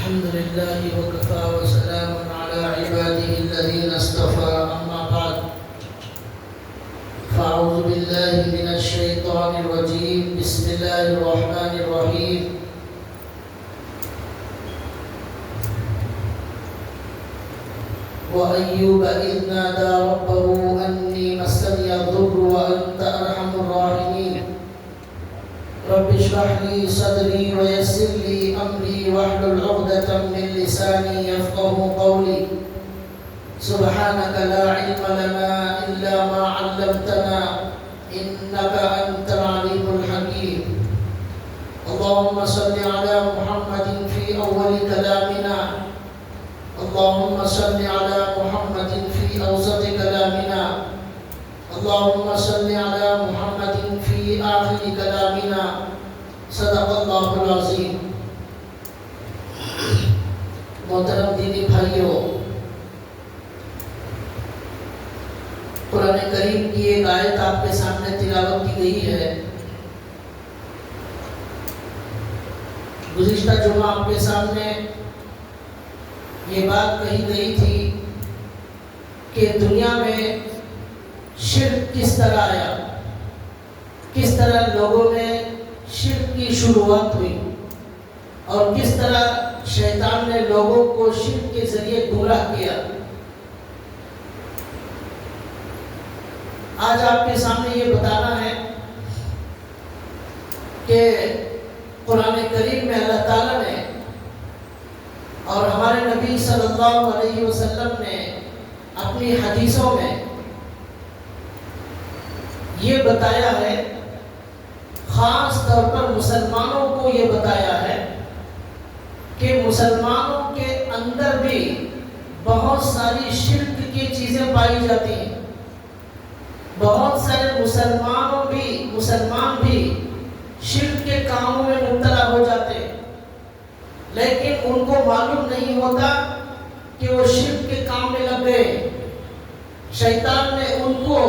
الحمد لله وكفى وسلام على عباده الذين اصطفى أما بعد فأعوذ بالله من الشيطان الرجيم بسم الله الرحمن الرحيم وأيوب إذ نادى ربه أني مسني الضر وأنت أرحم الراحمين رب اشرح لي صدري ويسر لي أمري واحلل عقدة من لساني يفقه قولي سبحانك لا علم لنا إلا ما علمتنا إنك أنت العليم الحكيم اللهم صل على محمد في أول كلامنا اللهم صل على محمد في أوسط كلامنا اللهم صل على محمد في آخر كلامنا صدق اللہ العظیم. محترم دینی بھائیوں، قرآن کریم کی ایک آیت آپ کے سامنے تلاوت کی گئی ہے. گزشتہ جمعہ آپ کے سامنے یہ بات کہی گئی تھی کہ دنیا میں شرک کس طرح آیا، کس طرح لوگوں میں شرک کی شروعات ہوئی اور کس طرح شیطان نے لوگوں کو شرک کے ذریعے گمراہ کیا. آج آپ کے سامنے یہ بتانا ہے کہ قرآن کریم میں اللہ تعالیٰ نے اور ہمارے نبی صلی اللہ علیہ وسلم نے اپنی حدیثوں میں یہ بتایا ہے، خاص طور پر مسلمانوں کو یہ بتایا ہے کہ مسلمانوں کے اندر بھی بہت ساری شرک کی چیزیں پائی جاتی ہیں. بہت سارے مسلمان بھی شرک کے کاموں میں مبتلا ہو جاتے ہیں، لیکن ان کو معلوم نہیں ہوتا کہ وہ شرک کے کام میں لگ گئے. شیطان نے ان کو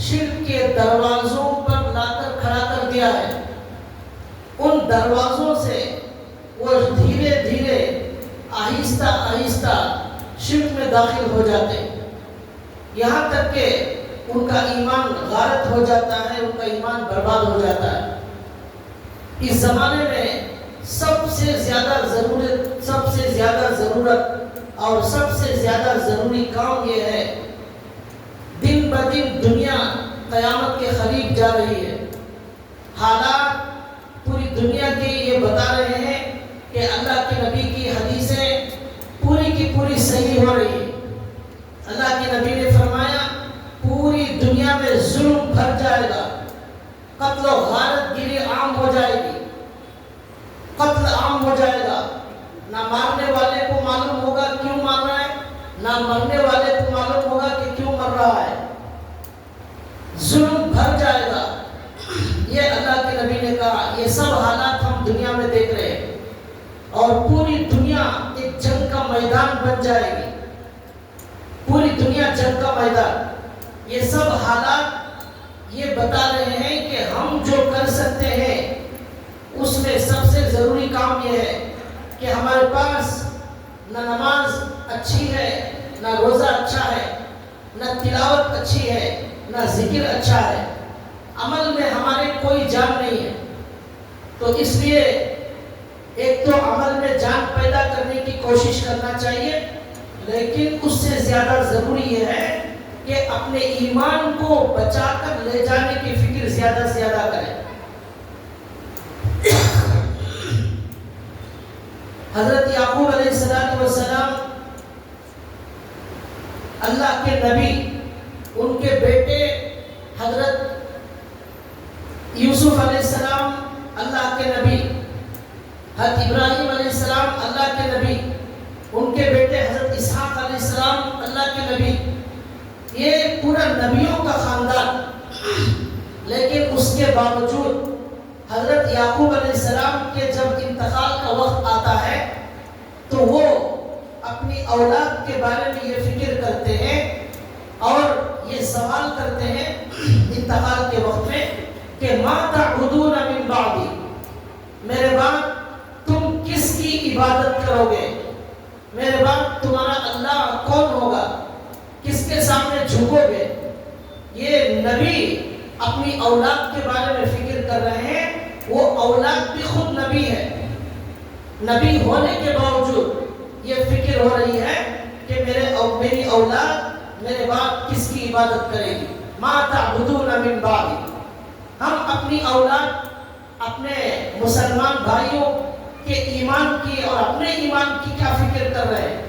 شرک کے دروازوں پر لا کر کھڑا کر دیا ہے. ان دروازوں سے وہ دھیرے دھیرے آہستہ آہستہ شرک میں داخل ہو جاتے ہیں، یہاں تک کہ ان کا ایمان غارت ہو جاتا ہے، ان کا ایمان برباد ہو جاتا ہے. اس زمانے میں سب سے زیادہ ضرورت اور سب سے زیادہ ضروری کام یہ ہے. دن بدن دنیا قیامت کے قریب جا رہی ہے. حالات پوری دنیا کے یہ بتا رہے ہیں کہ اللہ کے نبی کی حدیثیں پوری کی پوری صحیح ہو رہی ہے. اللہ کے نبی نے فرمایا پوری دنیا میں ظلم بھر جائے گا، قتل و غارت گیری عام ہو جائے گی، قتل عام ہو جائے گا. نہ مارنے والے کو معلوم ہوگا کیوں مار رہا ہے، نہ مرنے والے کو معلوم ہوگا کہ کیوں مر رہا ہے. ظلم بھر جائے گا. یہ اللہ کے نبی نے کہا. یہ سب حالات ہم دنیا میں دیکھ رہے ہیں اور پوری دنیا ایک جنگ کا میدان بن جائے گی. پوری دنیا جنگ کا میدان. یہ سب حالات یہ بتا رہے ہیں کہ ہم جو کر سکتے ہیں اس میں سب سے ضروری کام یہ ہے کہ ہمارے پاس نہ نماز اچھی ہے، نہ روزہ اچھا ہے، نہ تلاوت اچھی ہے، نہ ذکر اچھا ہے. عمل میں ہمارے کوئی جان نہیں ہے. تو اس لیے ایک تو عمل میں جان پیدا کرنے کی کوشش کرنا چاہیے، لیکن اس سے زیادہ ضروری یہ ہے کہ اپنے ایمان کو بچا کر لے جانے کی فکر زیادہ سے زیادہ کریں. حضرت یعقوب علیہ السلام اللہ کے نبی، ان کے بیٹے حضرت یوسف علیہ السلام اللہ کے نبی، حضرت ابراہیم علیہ السلام اللہ کے نبی، ان کے بیٹے حضرت اسحاق علیہ السلام اللہ کے نبی. یہ پورا نبیوں کا خاندان. لیکن اس کے باوجود حضرت یعقوب علیہ السلام کے جب انتقال کا وقت آتا ہے تو وہ اپنی اولاد کے بارے میں یہ فکر کرتے ہیں اور یہ سوال کرتے ہیں انتقال کے وقت میں کہ ما تعبدون من بعدی، میرے بعد تم کس کی عبادت کرو گے؟ میرے بعد تمہارا اللہ کون ہوگا؟ کس کے سامنے جھکو گے؟ یہ نبی اپنی اولاد کے بارے میں فکر کر رہے ہیں، وہ اولاد بھی خود نبی ہے، نبی ہونے کے باوجود یہ فکر ہو رہی ہے کہ میری اولاد میرے بعد کس کی عبادت کرے گی؟ ما تعبدون من بعدی۔ ہم اپنی اولاد، اپنے مسلمان بھائیوں کے ایمان کی اور اپنے ایمان کی کیا فکر کر رہے ہیں؟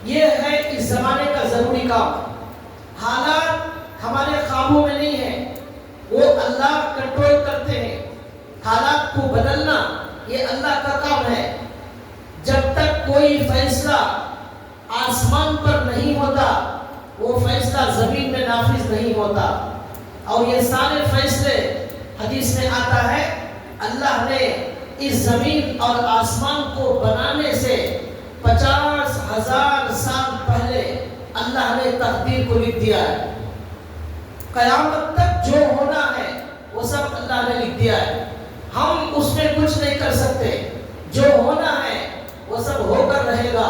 یہ ہے اس زمانے کا ضروری کام۔ حالات ہمارے قابو میں نہیں ہیں، وہ اللہ کنٹرول کرتے ہیں۔ حالات کو بدلنا یہ اللہ کا کام ہے۔ جب تک کوئی فیصلہ آسمان پر نہیں ہوتا، وہ فیصلہ زمین میں نافذ نہیں ہوتا۔ اور یہ سارے فیصلے، حدیث میں آتا ہے، اللہ نے اس زمین اور آسمان کو بنانے سے 50,000 سال پہلے اللہ نے تقدیر کو لکھ دیا ہے۔ قیامت تک جو ہونا ہے وہ سب اللہ نے لکھ دیا ہے، ہم اس میں کچھ نہیں کر سکتے۔ جو ہونا ہے وہ سب ہو کر رہے گا،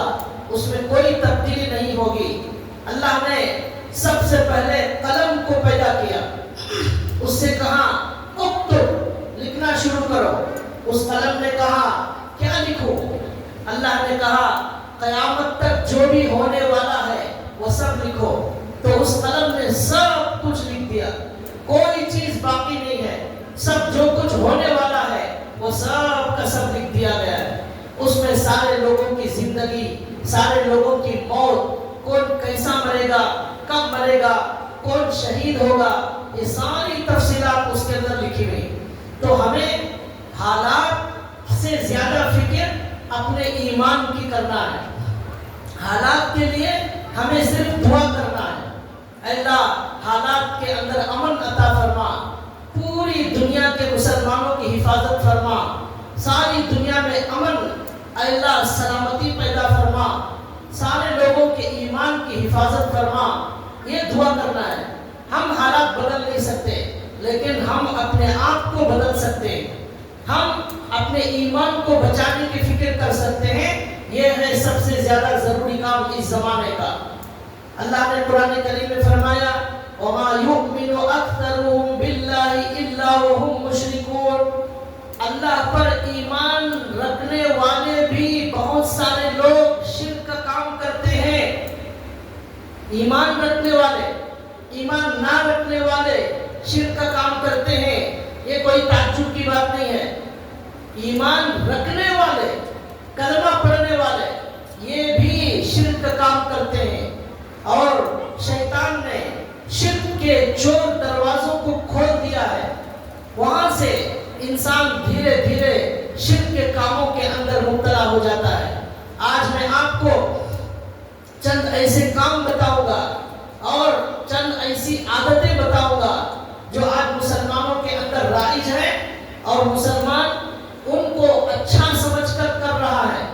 اس میں کوئی تبدیلی نہیں ہوگی۔ اللہ نے سب سے پہلے قلم کو پیدا کیا، اس سے کہا اکتب، لکھنا شروع کرو۔ اس قلم نے کہا کیا لکھوں؟ اللہ نے کہا قیامت تک جو بھی ہونے والا ہے وہ سب لکھو۔ تو اس قلم نے سب کچھ لکھ دیا، کوئی چیز باقی نہیں ہے، سب جو کچھ ہونے والا ہے وہ سب کا سب لکھ دیا گیا ہے۔ اس میں سارے لوگوں کی زندگی، سارے لوگوں کی موت، کون کیسا مرے گا، کب مرے گا، کون شہید ہوگا، یہ ساری تفصیلات اس کے اندر لکھی ہوئی۔ تو ہمیں حالات سے زیادہ فکر اپنے ایمان کی کرنا ہے۔ حالات کے لیے ہمیں صرف دعا کرنا ہے، اے اللہ حالات کے اندر امن عطا فرما، پوری دنیا کے مسلمانوں کی حفاظت فرما، ساری دنیا میں امن، اے اللہ سلامتی پیدا فرما، سارے لوگوں کے ایمان کی حفاظت فرما۔ یہ دعا کرنا ہے۔ ہم حالات بدل نہیں سکتے، لیکن ہم اپنے آپ کو بدل سکتے ہیں، ہم اپنے ایمان کو بچانے کی فکر کر سکتے ہیں۔ یہ ہے سب سے زیادہ ضروری کام اس زمانے کا۔ اللہ نے قرآن کریم میں فرمایا وَمَا يُؤْمِنُ أَكْثَرُهُمْ بِاللَّهِ إِلَّا وَهُمْ مُشْرِكُونَ۔ اللہ پر ایمان رکھنے والے بھی بہت سارے لوگ شرک کا کام کرتے ہیں۔ ایمان رکھنے والے، ایمان نہ رکھنے والے شرک کا کام کرتے ہیں، یہ کوئی تعجب کی بات نہیں ہے۔ ایمان رکھنے والے، کلمہ پڑھنے والے، یہ بھی شرک کا کام کرتے ہیں۔ اور شیطان نے شرک کے چور دروازوں کو کھول دیا ہے، وہاں سے انسان دھیرے دھیرے شرک کے کاموں کے اندر مبتلا ہو جاتا ہے۔ آج میں آپ کو چند ایسے کام بتاؤں گا اور چند ایسی عادتیں بتاؤں گا جو آج مسلمانوں کے اندر رائج ہے، اور مسلمان ان کو اچھا سمجھ کر کر رہا ہے،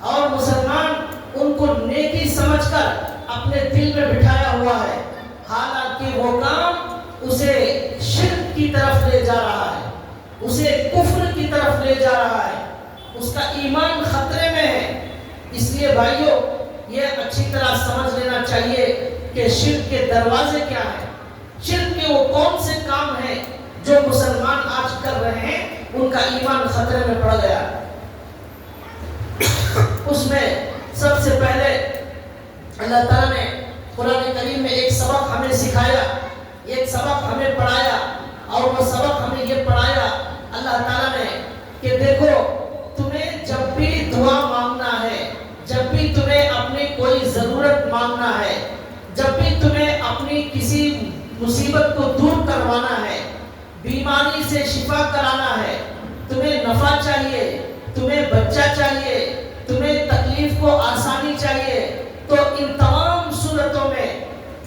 اور مسلمان ان کو نیکی سمجھ کر اپنے دل میں بٹھایا ہوا ہے، حالانکہ وہ کام اسے شرک کی طرف لے جا رہا ہے، اسے کفر کی طرف لے جا رہا ہے، اس کا ایمان خطرے میں ہے۔ اس لیے بھائیوں یہ اچھی طرح سمجھ لینا چاہیے کہ شرک کے دروازے کیا ہیں، شرک کے وہ کون سے کام ہیں جو مسلمان آج کر رہے ہیں، ان کا ایمان خطرے میں پڑ گیا۔ اس میں سب سے پہلے اللہ تعالیٰ نے قرآن کریم میں ایک سبق ہمیں سکھایا، ایک سبق ہمیں پڑھایا، اور وہ سبق ہمیں یہ پڑھایا اللہ تعالیٰ نے کہ دیکھو تمہیں جب بھی دعا مانگنا ہے، جب بھی تمہیں اپنی کوئی ضرورت مانگنا ہے، جب بھی تمہیں اپنی کسی مصیبت کو دور کروانا ہے، بیماری سے شفا کرانا ہے، تمہیں نفع چاہیے، تمہیں بچہ چاہیے، تمہیں تکلیف کو آسانی چاہیے، تو ان تمام صورتوں میں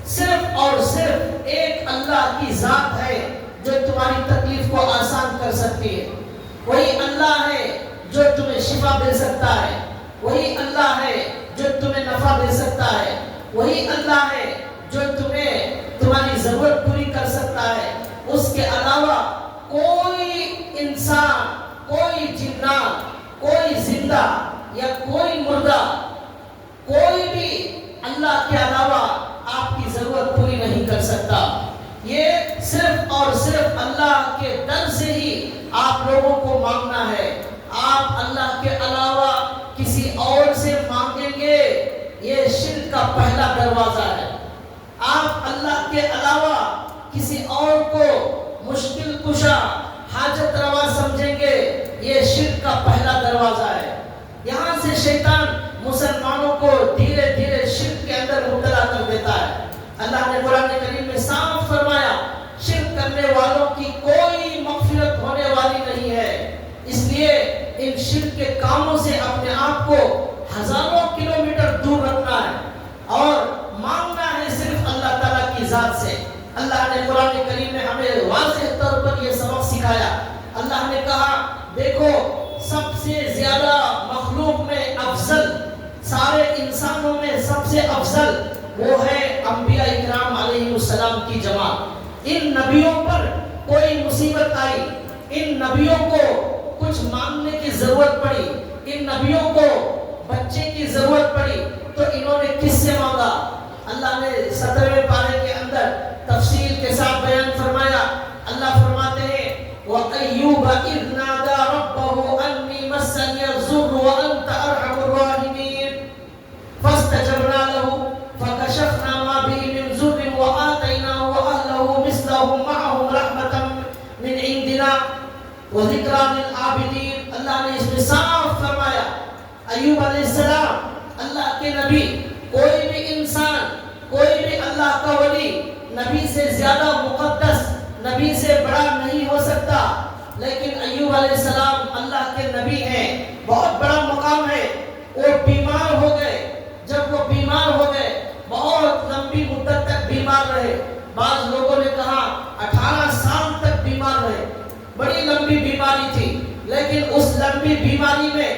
صرف اور صرف ایک اللہ کی ذات ہے جو تمہاری تکلیف کو آسان کر سکتی ہے۔ وہی اللہ ہے جو تمہیں شفا دے سکتا ہے، وہی اللہ ہے جو تمہیں نفع دے سکتا ہے، وہی اللہ ہے جو تمہیں تمہاری ضرورت پوری کر سکتا ہے۔ اس کے علاوہ کوئی انسان، کوئی جنات، کوئی زندہ یا کوئی مردہ کوئی بھی اللہ کے علاوہ آپ کی ضرورت پوری نہیں کر سکتا. یہ صرف اور صرف اللہ کے در سے ہی آپ لوگوں کو مانگنا ہے. آپ اللہ کے علاوہ کسی اور سے مانگیں گے یہ شرک کا پہلا دروازہ ہے. آپ اللہ کے علاوہ کسی اور کو مشکل کشا حاجت روا سمجھیں گے یہ شرک کا پہلا دروازہ ہے. یہاں سے شیطان مسلمانوں کو دھیرے دھیرے شرک کے اندر مبتلا کر دیتا ہے. اللہ نے قرآن کریم میں صاف فرمایا شرک کرنے والوں کی کوئی مغفرت ہونے والی نہیں ہے. اس لیے ان شرک کے کاموں سے اپنے آپ کو ہزاروں کلومیٹر دور رکھنا ہے اور مانگنا ہے صرف اللہ تعالیٰ کی ذات سے. اللہ نے قرآن کریم میں ہمیں واضح طور پر یہ سبق سکھایا. اللہ نے کہا دیکھو سب سے زیادہ مخلوق میں افضل سارے انسانوں میں سب سے افضل وہ ہے انبیاء اکرام علیہ السلام کی جماعت. ان نبیوں پر کوئی مصیبت آئی, ان نبیوں کو کچھ مانگنے کی ضرورت پڑی, ان نبیوں کو بچے کی ضرورت پڑی تو انہوں نے کس سے مانگا؟ اللہ نے 17ویں پارے کے اندر تفصیل کے ساتھ بیان فرمایا. اللہ فرماتے ہیں وَأَيُّوبَ إِذْ نَادَى رَبَّهُ أَنِّي مَسَّنِيَ الضُّرُّ وَأَنْتَ أَرْحَمُ الرَّاحِمِينَ فَاسْتَجَبْنَا لَهُ فَكَشَفْنَا مَا بِهِ مِنْ ضُرٍّ وَآتَيْنَاهُ وَأَهْلَهُ مِثْلَهُم مَّعَهُمْ رَحْمَةً مِنْ عِنْدِنَا وَذِكْرَىٰ لِلْعَابِدِينَ. اللہ نے اس میں صاف فرمایا ایوب علیہ السلام اللہ کے نبی, کوئی بھی انسان کوئی بھی اللہ کا ولی نبی سے زیادہ مقدس نبی سے بڑا نہیں ہو سکتا, لیکن ایوب علیہ السلام اللہ کے نبی ہیں, بہت بڑا مقام ہے. وہ بیمار ہو گئے, جب وہ بیمار ہو گئے بہت لمبی مدت تک بیمار رہے. بعض لوگوں نے کہا 18 سال تک بیمار رہے, بڑی لمبی بیماری تھی. لیکن اس لمبی بیماری میں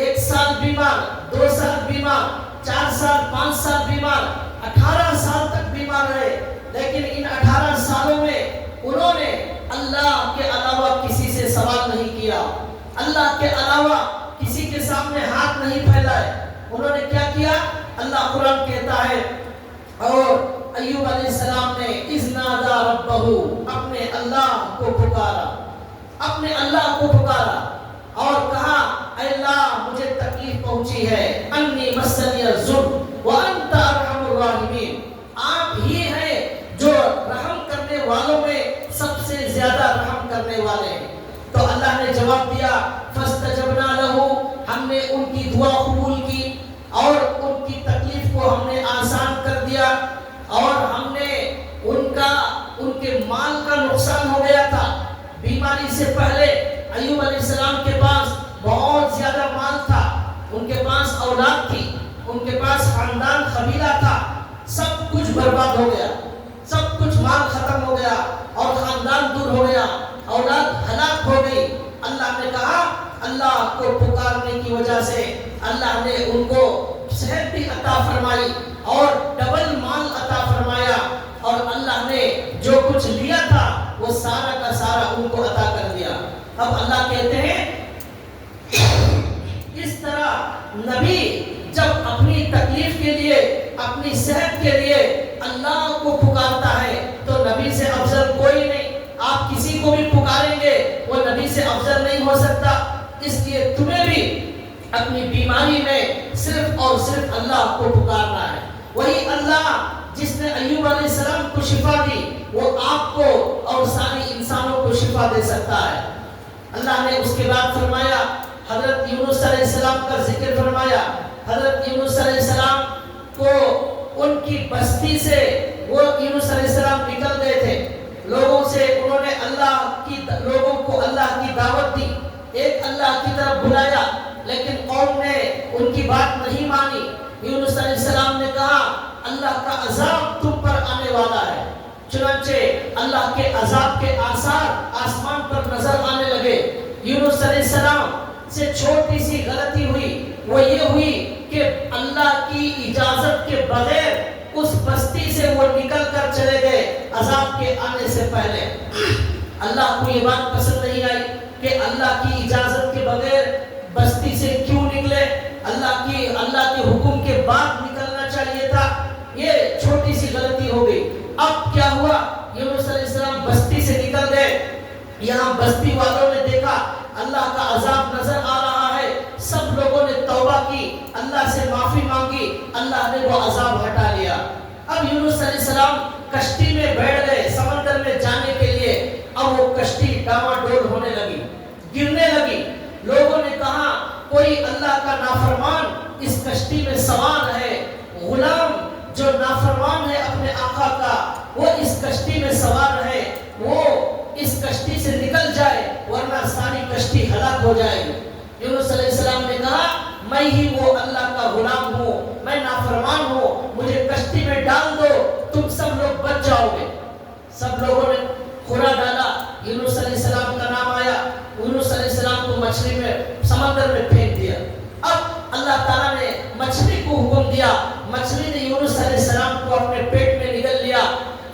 1 سال بیمار, 2 سال بیمار, 4 سال 5 سال بیمار, 18 سال تک بیمار رہے. لیکن ان 18 سالوں میں انہوں نے اللہ کے علاوہ کسی سے سوال نہیں کیا, اللہ کے علاوہ کسی کے سامنے ہاتھ نہیں پھیلائے. انہوں نے کیا کیا؟ اللہ قرآن کہتا ہے اور ایوب علیہ السلام نے اذ نادى ربہ اپنے اللہ کو پکارا, اپنے اللہ کو پکارا اور کہا اے اللہ مجھے تکلیف پہنچی ہے, انی مسنی الضر وانت ارحم الراحمین, آپ ہی ہیں جو رحم کرنے والوں میں سب سے زیادہ رحم کرنے والے ہیں. تو اللہ نے جواب دیا فاستجبنا لہ, ہم نے ان کی دعا قبول کی اور ان کی تکلیف کو ہم نے آسان کر دیا. اور ہم نے ان کے مال کا نقصان ہو گیا تھا بیماری سے پہلے. ایوب علیہ السلام کے پاس بہت زیادہ مال تھا, ان کے پاس اولاد تھی, ان کے پاس خاندان قبیلہ تھا, سب کچھ برباد ہو گیا, سب کچھ مال ختم ہو گیا اور خاندان دور ہو گیا, اولاد ہلاک ہو گئی. اللہ نے کہا اللہ کو پکارنے کی وجہ سے اللہ نے ان کو صحت بھی عطا فرمائی اور ڈبل مال عطا فرمایا, اور اللہ نے جو کچھ لیا تھا وہ سارا کا سارا ان کو عطا کر دیا. اب اللہ کہتے ہیں اس طرح نبی جب اپنی تکلیف کے لیے اپنی صحت کے لیے اللہ کو پکارتا ہے تو نبی سے افضل کوئی نہیں. آپ کسی کو بھی پکاریں گے وہ نبی سے افضل نہیں ہو سکتا. اس لیے تمہیں بھی اپنی بیماری میں صرف اور صرف اللہ کو پکارنا ہے. وہی اللہ جس نے ایوب علیہ السلام کو شفا دی وہ آپ کو اور ساری انسانوں کو شفا دے سکتا ہے. اللہ نے اس کے بعد فرمایا حضرت یونس علیہ السلام کا ذکر فرمایا. حضرت یونس علیہ السلام کو ان کی بستی سے وہ یونس علیہ السلام نکل گئے تھے, لوگوں سے انہوں نے لوگوں کو اللہ کی دعوت دی, ایک اللہ کی طرف بلایا, لیکن قوم نے ان کی بات نہیں مانی. یونس علیہ السلام نے کہا اللہ کا عذاب تم پر آنے والا ہے. چنانچہ اللہ کے عذاب کے آثار آسمان پر نظر آنے لگے. یونس علیہ السلام سے چھوٹی سی غلطی ہوئی, وہ یہ ہوئی کہ اللہ کی اجازت کے بغیر اس بستی سے وہ نکل کر چلے گئے عذاب کے آنے سے پہلے. اللہ کو یہ بات پسند نہیں آئی کہ اللہ کی اجازت کے بغیر بستی سے کیوں نکلے. اللہ اللہ کے حکم کے بعد نکلنا چاہیے تھا، یہ چھوٹی سی غلطی ہو گئی۔ اب کیا ہوا، یونس علیہ السلام بستی سے نکل گئے، یہاں بستی والوں نے دیکھا اللہ کا عذاب نظر آ رہا ہے، سب لوگوں نے توبہ کی، اللہ سے معافی مانگی، اللہ نے وہ عذاب ہٹا لیا۔ اب یونس علیہ السلام کشتی میں بیٹھ گئے سمندر میں جانے کے لیے، اب وہ کشتی ڈاواڈول ہونے لگی، گرنے لگی۔ لوگوں نے کہا کوئی اللہ کا نافرمان اس کشتی میں سوار ہے، غلام جو نافرمان ہے اپنے آقا کا، وہ اس کشتی میں سوار ہے، وہ اس کشتی سے نکل جائے ورنہ ساری کشتی ہلاک ہو جائے گی۔ یونس علیہ السلام نے کہا میں ہی وہ اللہ کا غلام ہوں، میں نافرمان ہوں، مجھے کشتی میں ڈال دو، تم سب لوگ بچ جاؤ گے۔ سب لوگوں نے کھرا ڈالا، یونس علیہ السلام کا نام آیا، یونس علیہ السلام کو مچھلی میں سمندر میں پھینک دیا۔ اب اللہ تعالیٰ نے مچھلی کو حکم دیا، مچھلی نے یونس علیہ السلام کو اپنے پیٹ میں نگل لیا۔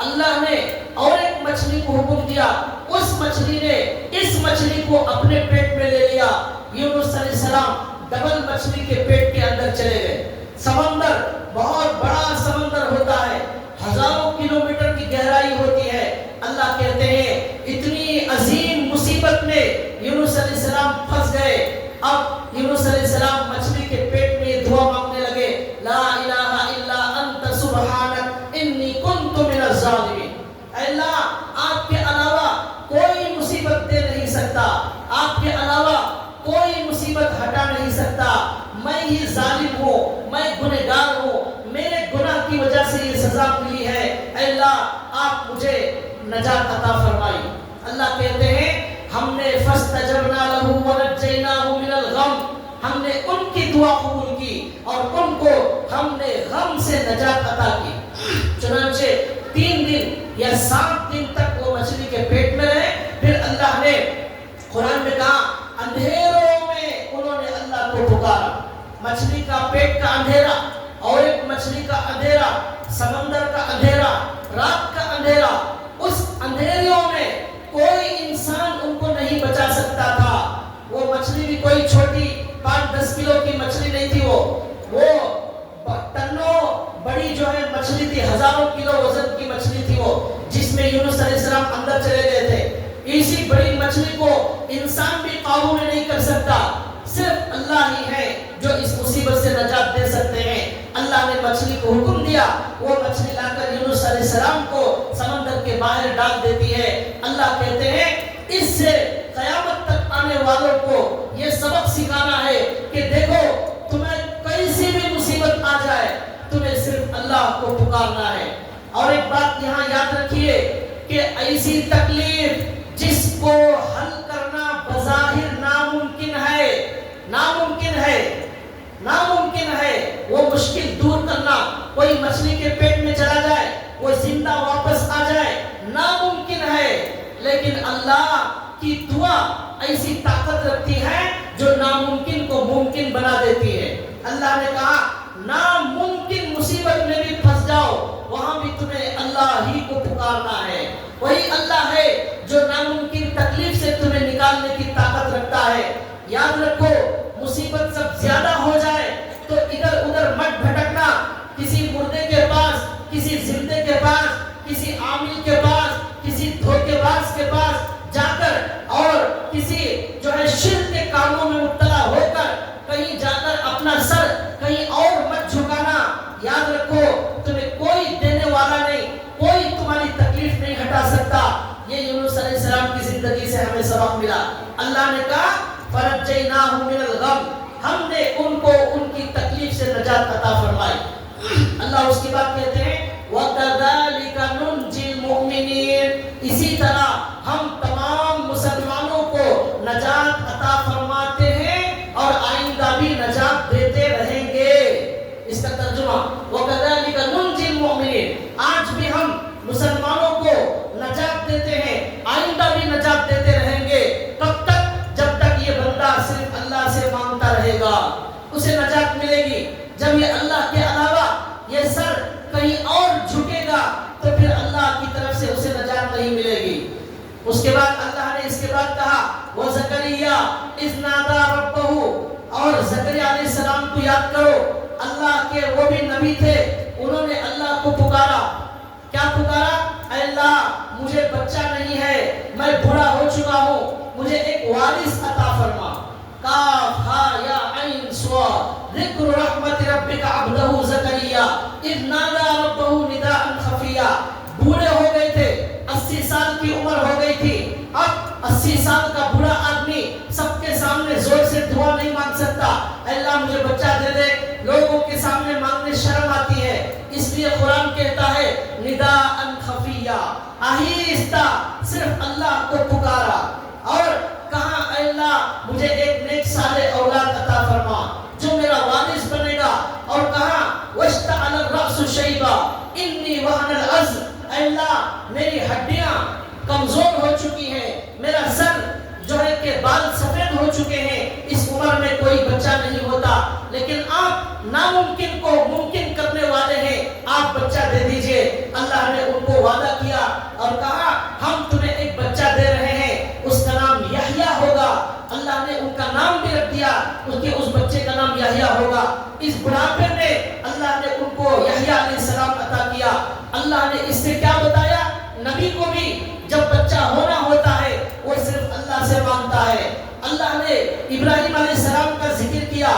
اللہ نے اور ایک مچھلی کو حکم دیا، اس مچھلی نے اس مچھلی کو اپنے پیٹ میں لے لیا۔ یونس علیہ السلام ڈبل مچھلی کے پیٹ کے اندر چلے گئے۔ سمندر بہت بڑا سمندر ہوتا ہے، ہزاروں کلومیٹر کی گہرائی ہوتی ہے۔ اللہ کہتے ہیں اتنی عظیم مصیبت میں یونس علیہ السلام پھنس گئے۔ اب یونس علیہ السلام مچھلی کے پیٹ میں یہ دعا مانگنے لگے، لا الہ الا انت سبحانک انی کنت من الظالمین۔ اے اللہ آپ کے علاوہ کوئی مصیبت دے نہیں سکتا، آپ کے علاوہ کوئی مصیبت ہٹا نہیں سکتا، میں ہی ظالم ہوں، میں گنہگار ہوں، میرے گناہ کی وجہ سے یہ سزا ملی ہے، اے اللہ آپ مجھے نجات عطا فرمائی۔ اللہ کہتے ہیں ہم نے فاستجبنا لہ ونجیناہ من الغم، ہم نے ان کی دعا قبول کی اور ان کو ہم نے غم سے نجات عطا کی۔ چنانچہ 3 دن یا 7 دن تک وہ مچھلی کے پیٹ میں رہے، پھر اللہ نے قرآن میں کہا اندھیروں میں انہوں نے اللہ کو پکارا۔ مچھلی کا پیٹ کا اندھیرا اور ایک مچھلی کا اندھیرا، سمندر کا اندھیرا، رات کا اندھیرا، اس اندھیریوں میں کوئی انسان ان کو نہیں بچا سکتا تھا۔ وہ مچھلی بھی کوئی چھوٹی 5-10 کلو کی مچھلی نہیں تھی، وہ ٹنوں بڑی جو ہے مچھلی تھی، ہزاروں کلو وزن کی مچھلی تھی وہ، جس میں یونس علیہ السلام اندر چلے گئے تھے۔ اسی بڑی مچھلی کو انسان بھی قابو میں نہیں کر سکتا، صرف اللہ ہی ہے جو اس مصیبت سے نجات دے سکتے ہیں۔ اللہ نے مچھلی کو حکم دیا، وہ مچھلی لا کر یونس علیہ السلام کو سمندر کے باہر ڈال دیتی ہے۔ اللہ کہتے ہیں اس سے قیامت تک آنے والوں کو یہ سبق سکھانا ہے کہ دیکھو تمہیں کیسی بھی مصیبت آ جائے، تمہیں صرف اللہ کو پکارنا ہے۔ اور ایک بات یہاں یاد رکھیے کہ ایسی تکلیف جس کو حل کرنا بظاہر ناممکن ہے، ناممکن ہے وہ مشکل دور کرنا، کوئی مچھلی کے پیٹ میں چلا جائے وہ زندہ واپس آ جائے، ناممکن ہے، لیکن اللہ کی دعا ایسی طاقت رکھتی ہے جو ناممکن کو ممکن بنا دیتی ہے۔ اللہ نے کہا ناممکن مصیبت میں بھی پھنس جاؤ، وہاں بھی تمہیں اللہ ہی کو پکارنا ہے۔ وہی اللہ ہے جو ناممکن تکلیف سے تمہیں نکالنے کی طاقت رکھتا ہے۔ یاد رکھو مصیبت سب زیادہ ہو جائے تو ادھر ادھر مت بھٹکنا، کسی مردے کے پاس، کسی زندے کے پاس، کسی عامل کے پاس، کسی دھوکے باز کے پاس جا کر اور کسی جو ہے شرک کے کاموں میں مبتلا ہو کر کہیں جا کر اپنا سر کہیں اور مت جھکانا۔ یاد رکھو تمہیں کوئی دینے والا نہیں، کوئی تمہاری تکلیف نہیں ہٹا سکتا۔ یہ یونس علیہ السلام کی زندگی سے ہمیں سبق ملا۔ اللہ نے کہا فَنَجَّيْنَاهُ مِنَ الْغَمِّ، ہم نے ان کو ان کی تکلیف سے نجات عطا فرمائی۔ اللہ اس کے بعد کہتے ہیں وَكَذَلِكَ نُنْجِي الْمُؤْمِنِينَ، اسی طرح ہم تمام مسلمانوں کو نجات عطا فرماتے ہیں اور آئندہ بھی نجات دیتے رہیں گے۔ اس کا ترجمہ وَكَذَلِكَ نُنْجِي الْمُؤْمِنِينَ، آج بھی ہم مسلمانوں کو نجات دیتے ہیں، آئندہ بھی نجات دیتے رہیں گے۔ کب تک؟ جب تک یہ بندہ صرف اللہ سے مانگتا رہے گا اسے نجات ملے گی۔ جب یہ اللہ کے علاوہ یہ سر کہیں اور جھکے گا تو پھر اللہ کی طرف سے اسے نجات نہیں ملے گی۔ اس کے بعد اللہ نے اس کے بعد کہا وَزَكَرِيَّا إِذْ نَادَىٰ رَبَّهُ، اور زکریا علیہ السلام کو یاد کرو، اللہ کے وہ بھی نبی تھے، انہوں نے اللہ کو پکارا، کیا پکارا؟ اے اللہ مجھے بچہ نہیں ہے، میں بوڑھا ہو چکا ہوں، مجھے ایک وارث عطا فرما۔ کاف ہا یا عین صاد، ذکر رحمت ربک عبدہ زکریا اذ نادى ربہ نداء خفیا۔ بوڑھے ہو گئے تھے، 80 سال کی عمر ہو گئی تھی، اب 80 سال کا بوڑھا آدمی سب کے سامنے زور سے دعا نہیں مانگ سکتا، اے اللہ مجھے بچہ دے دے، لوگوں کے سامنے مانگنے شرم آتی ہے، اس لیے قرآن کہتا ہے نداء خفیا، آہستہ صرف اللہ کو پکارا، اور کہا اے اللہ مجھے ایک نیک صالح اولاد عطا فرما جو میرا وارث بنے گا، اور کہا واشتعل الرأس شیبا انی وہن العظم، اے اللہ میری ہڈیاں کمزور ہو چکی ہیں، میرا سر جو ہے کہ بال سفید ہو چکے ہیں، اس عمر میں کوئی بچہ نہیں ہوتا، لیکن آپ ناممکن کو ممکن کرنے والے ہیں، آپ بچہ دے دیجئے۔ اللہ نے ان کو وعدہ کیا اور کہا ہم تمہیں ایک بچہ دے رہے ہیں، اس کا نام یحییٰ ہوگا۔ اللہ نے ان کا نام بھی رکھ دیا، اس بچے کا نام یحییٰ ہوگا۔ اس بڑھاپے میں اللہ نے ان کو یحییٰ علیہ السلام عطا کیا۔ اللہ نے اس سے کیا بتایا؟ نبی کو بھی جب بچہ ہونا ہوتا ہے وہ صرف اللہ سے مانگتا ہے۔ اللہ نے ابراہیم علیہ السلام کا ذکر کیا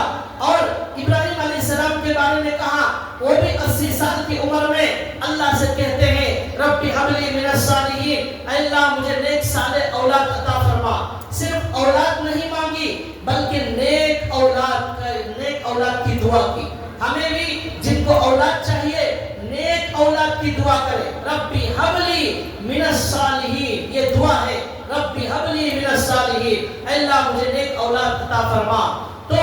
اور ابراہیم علیہ السلام کے بارے میں کہا، وہ بھی 80 سال کی عمر میں اللہ سے کہتے ہیں رب ہب لی من الصالحین، اے اللہ مجھے نیک صالح اولاد عطا فرما۔ صرف اولاد نہیں مانگی بلکہ نیک اولاد کی دعا کی۔ ہمیں بھی جن کو اولاد چاہیے نیک اولاد کی دعا کرے، ربی ہب لی من الصالحین، یہ دعا ہے، ربی ہب لی من الصالحین، اے اللہ مجھے نیک اولاد عطا فرما۔ تو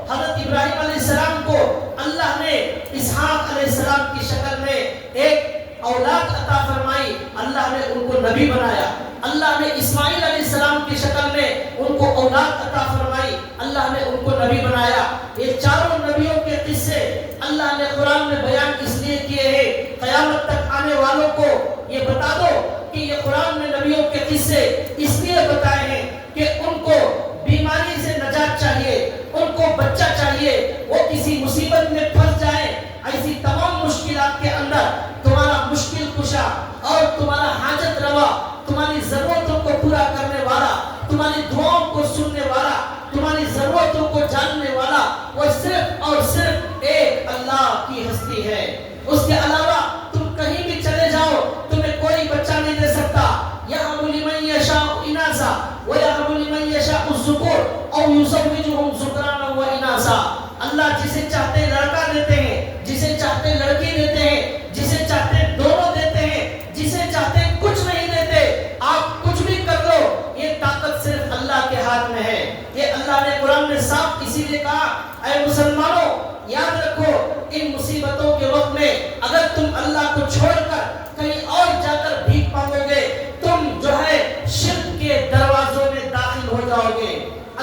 حضرت ابراہیم علیہ السلام کو اللہ نے اسحاق علیہ السلام کی شکل میں ایک اولاد عطا فرمائی، اللہ نے ان کو نبی بنایا۔ اللہ نے اسماعیل علیہ السلام کی شکل میں ان کو اولاد عطا فرمائی، اللہ نے ان کو نبی بنایا۔ یہ چاروں نبیوں کے قصے اللہ نے قرآن میں بیان اس لیے کیے ہیں، قیامت تک آنے والوں کو یہ بتا دو کہ یہ قرآن میں نبیوں کے قصے اس لیے بتائے ہیں کہ ان کو بیماری سے نجات چاہیے، ان کو بچہ چاہیے، وہ کسی مصیبت میں پھنس جائیں، ایسی تمام مشکلات کے اندر تمہارا مشکل کشا اور تمہارا حاجت روا، تمہاری ضرورتوں کو پورا کرنے والا، تمہاری دعاؤں کو سننے والا، تمہاری ضرورتوں کو جاننے والا وہ صرف اور صرف ایک اللہ کی ہستی ہے۔ اس کے علاوہ تم کہیں بھی چلے جاؤ تمہیں کوئی بچہ نہیں دے سکتا۔ یَهَبُ لِمَن يَشَاءُ إِنَاثًا وَيَهَبُ لِمَن يَشَاءُ الذُّكُورَ أَوْ يُزَوِّجُهُمْ ذُكْرَانًا وَإِنَاثًا، اللہ جسے چاہتے لڑکا دیتے ہیں، جسے چاہتے لڑکی دیتے ہیں، جسے چاہتے دونوں دیتے ہیں، جسے چاہتے کچھ نہیں دیتے۔ آپ کچھ بھی کر لو، یہ طاقت صرف اللہ کے ہاتھ میں ہے۔ یہ اللہ نے قرآن میں صاف اسی لیے کہا، اے مسلمانوں یاد رکھو ان مصیبتوں کے وقت میں اگر تم اللہ کو چھوڑ کر کہیں اور جا کر بھیک مانگو گے، تم جو ہے شرک کے دروازوں میں داخل ہو جاؤ گے۔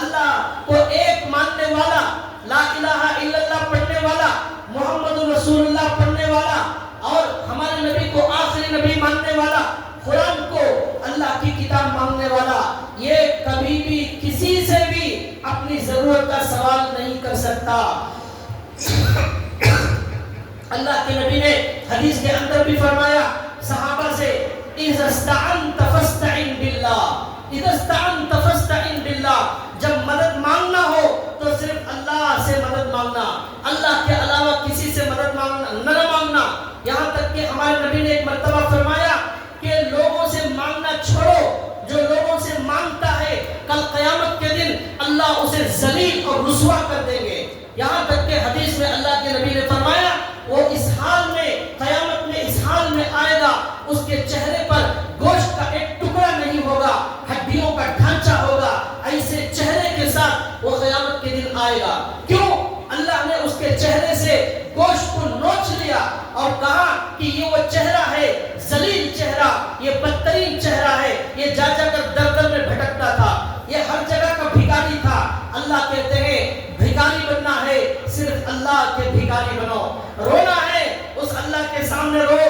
اللہ کو ایک ماننے والا، لا الہ الا اللہ پڑھنے والا، محمد رسول اللہ پڑھنے والا، اور ہمارے نبی کو آخری نبی ماننے والا، قرآن کو اللہ کی کتاب مانگنے والا، یہ کبھی بھی کسی سے بھی اپنی ضرورت کا سوال نہیں کر سکتا۔ اللہ کے نبی نے حدیث کے اندر بھی فرمایا صحابہ سے، اِذَا اسْتَعَنْتَ فَاسْتَعِنْ بِاللَّهِ، اِذَا اسْتَعَنْتَ فَاسْتَعِنْ بِاللَّهِ، جب مدد مانگنا ہو تو صرف اللہ سے مدد مانگنا، اللہ کے علاوہ کسی سے مدد نہ مانگنا۔ یہاں تک کہ ہمارے نبی نے ایک مرتبہ فرمایا کہ لوگوں سے مانگنا چھوڑو، جو لوگوں سے مانگتا ہے کل قیامت کے دن اللہ اسے ذلیل اور رسوا کر دیں گے۔ یہاں تک کہ حدیث میں اللہ کے نبی نے فرمایا وہ اس حال میں قیامت میں اس حال میں آئے گا، اس کے چہرے پر گوشت کا ایک ٹکڑا نہیں ہوگا، ہڈیوں کا ڈھانچہ ہوگا، ایسے چہرے کے ساتھ وہ قیامت کے دن آئے گا۔ کیوں؟ اللہ نے اس کے چہرے سے گوشت کو نوچ لیا اور کہا کہ یہ وہ چہرہ ہے، ذلیل چہرہ، یہ بدترین چہرہ ہے، یہ جا جا کر در در میں بھٹکتا تھا، یہ ہر جگہ کا بھکاری تھا۔ اللہ کہتے ہیں بھکاری بننا ہے صرف اللہ کے بھکاری بنو، رونا ہے اس اللہ کے سامنے رو،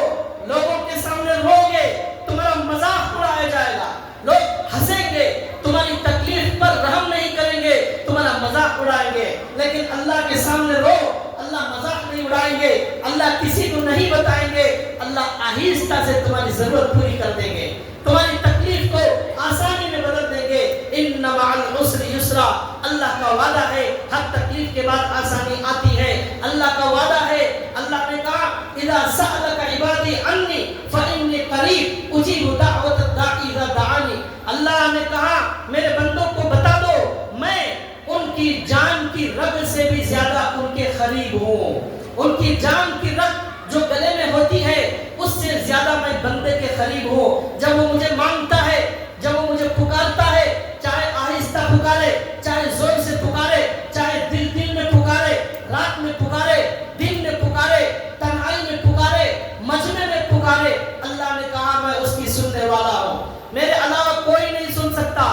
لوگوں کے سامنے رو گے تمہارا مذاق اڑایا جائے گا، لوگ ہنسیں گے، تمہاری تکلیف پر رحم نہیں کریں گے، تمہارا مذاق اڑائیں گے، لیکن اللہ کے سامنے رو، اللہ مذاق نہیں اڑائیں گے، اللہ کسی کو نہیں بتائیں گے، اللہ آہستہ سے تمہاری ضرورت پوری کر دیں گے، تمہاری تکلیف کو آسانی میں بدل دیں گے۔ ان مع العسر یسرا، اللہ کا وعدہ ہے، ہر تکلیف کے بعد آسانی آتی ہے، اللہ کا وعدہ ہے۔ اللہ نے کہا اذا سألك عبادی عنی فإنی قریب اجیب دعوت الداعی اذا دعانی، اللہ نے کہا میرے بندوں کو بتا دو میں ان کی جان کی رگ سے بھی زیادہ ان کے قریب ہوں، ان کی جان کی رگ جو گلے میں ہوتی ہے اس سے زیادہ میں بندے کے قریب ہوں۔ جب وہ مجھے مانگتا ہے، جب وہ مجھے پکارتا ہے، چاہے آہستہ پکارے، چاہے زور سے پکارے، چاہے دل دل میں پکارے، رات میں پکارے، دن میں پکارے، تنہائی میں پکارے، مجمع میں پکارے، اللہ نے کہا میں اس کی سننے والا ہوں، میرے علاوہ کوئی نہیں سن سکتا۔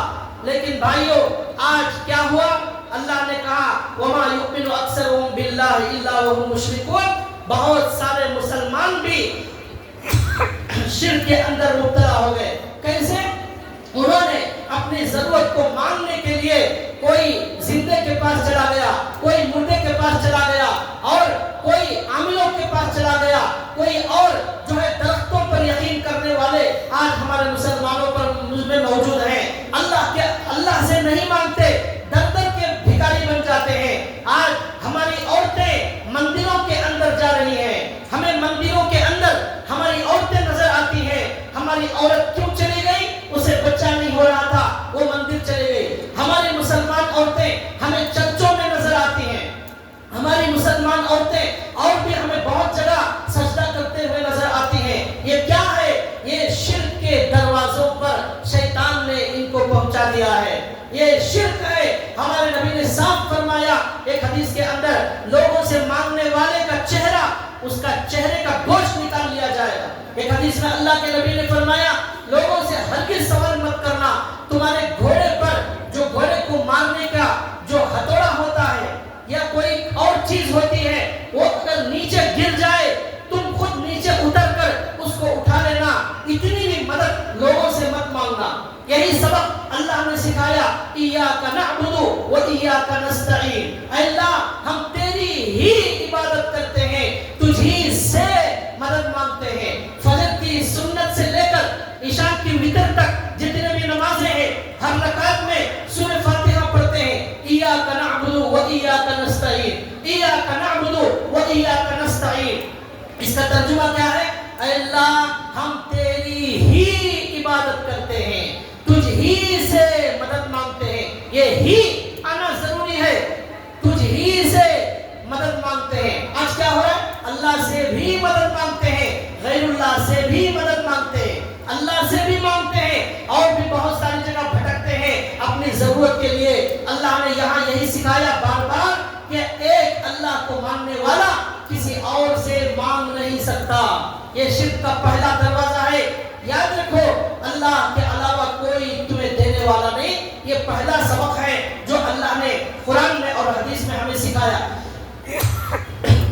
لیکن بھائیو آج کیا ہوا؟ اللہ نے کہا وما یؤمن اکثرهم باللہ الا وهم مشرکون، بہت سارے مسلمان بھی شرک کے اندر مبتلا ہو گئے۔ کیسے؟ انہوں نے اپنی ضرورت کو مانگنے کے لیے کوئی زندے کے پاس چلا گیا، کوئی مردے کے پاس چلا گیا، اور کوئی عاملوں کے پاس چلا گیا، کوئی اور جو ہے درختوں پر یقین کرنے والے آج ہمارے مسلمانوں پر میں موجود ہیں۔ اللہ سے نہیں مانگتے، در در کے بھکاری بن جاتے ہیں۔ آج ہماری عورتیں مندروں کے اندر جا رہی ہیں، ہمیں مندروں کے اندر ہماری عورتیں نظر آتی ہیں۔ ہماری عورت کیوں چلی گئی؟ اسے بچہ نہیں ہو رہا تھا، وہ مندر چلی گئی۔ ہماری مسلمان عورتیں ہمیں چرچوں میں نظر آتی ہیں، ہماری مسلمان عورتیں اور بھی ہمیں بہت جگہ سجدہ کرتے ہوئے نظر آتی ہیں۔ یہ کیا ہے؟ یہ شرک کے دروازوں پر شیطان نے ان کو پہنچا دیا ہے، یہ شرک ہے۔ ہمارے نبی نے صاف فرمایا ایک حدیث کے اندر، لوگوں سے مانگنے والے کا چہرہ، اس کا چہرے کا گوشت نکال لیا جائے گا۔ ایک حدیث میں اللہ کے نبی نے فرمایا لوگوں سے ہرگز سوال مت کرنا، تمہارے گھوڑے پر جو گھوڑے کو مارنے کا جو ہتھوڑا ہوتا ہے یا کوئی اور چیز ہوتی ہے، وہ اگر نیچے گر جائے تم خود نیچے اتر کر اس کو اٹھا لینا، اتنی بھی مدد لوگوں سے مت مانگنا۔ یہی سبق اللہ نے سکھایا، ایاک نعبد و ایاک نستعین، اے اللہ ہم تیری ہی عبادت کرتے ہیں، تجھ ہی سے مدد مانگتے ہیں۔ فجر کی سنت سے لے کر عشاء کی وتر تک جتنے بھی نمازیں ہیں، ہر رکعت میں سورہ فاتحہ پڑھتے ہیں، ایاک نعبد و ایاک نستعین، ایاک نعبد و ایاک نستعین۔ اس کا ترجمہ کیا ہے؟ اے اللہ ہم تیری ہی عبادت کرتے ہیں، تجھ ہی سے مدد مانگتے ہیں۔ یہ ہی آنا ضروری ہے، تجھ ہی سے مدد مانگتے ہیں۔ آج کیا ہو رہا ہے؟ اللہ سے بھی مدد مانگتے ہیں، غیر اللہ سے بھی مدد مانگتے ہیں، اللہ سے بھی مانگتے ہیں، اور بھی بہت ساری جگہ بھٹکتے ہیں اپنی ضرورت کے لیے۔ اللہ نے یہاں یہی سکھایا بار بار کہ ایک اللہ کو ماننے والا کسی اور سے مانگ نہیں سکتا۔ یہ شرک کا پہلا دروازہ ہے، یاد رکھو اللہ کے علاوہ کوئی تمہیں دینے والا نہیں۔ یہ پہلا سبق ہے جو اللہ نے قرآن میں اور حدیث میں ہمیں سکھایا۔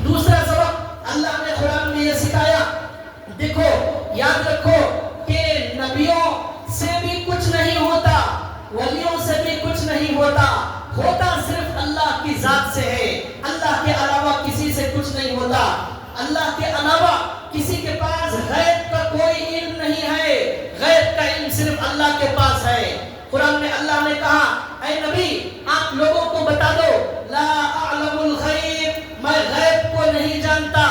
دوسرا سبق اللہ نے قرآن میں یہ سکھایا، دیکھو یاد رکھو کہ نبیوں سے بھی کچھ نہیں ہوتا، ولیوں سے بھی کچھ نہیں ہوتا، ہوتا صرف اللہ کی ذات سے ہے۔ اللہ کے علاوہ کسی سے کچھ نہیں ہوتا، اللہ کے علاوہ کسی کے پاس غیب کا کوئی علم نہیں ہے، غیب کا علم صرف اللہ کے پاس ہے۔ قرآن میں اللہ نے کہا اے نبی آپ لوگوں کو بتا دو، لا اعلم الغیب، میں غیب کو نہیں جانتا،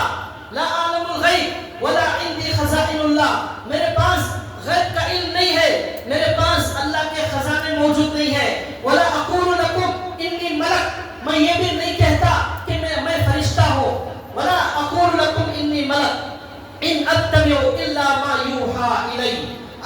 لا اعلم الغیب ولا عندي خزائن اللہ، میرے پاس غیب کا علم نہیں ہے، میرے پاس اللہ کے خزانے موجود نہیں ہے۔ ولا اقول لكم انی ملک، میں یہ بھی نہیں کہتا کہ میں فرشتہ ہوں۔ ولا اقول لكم انی ملک ان اتبع الا ما یوحى الی،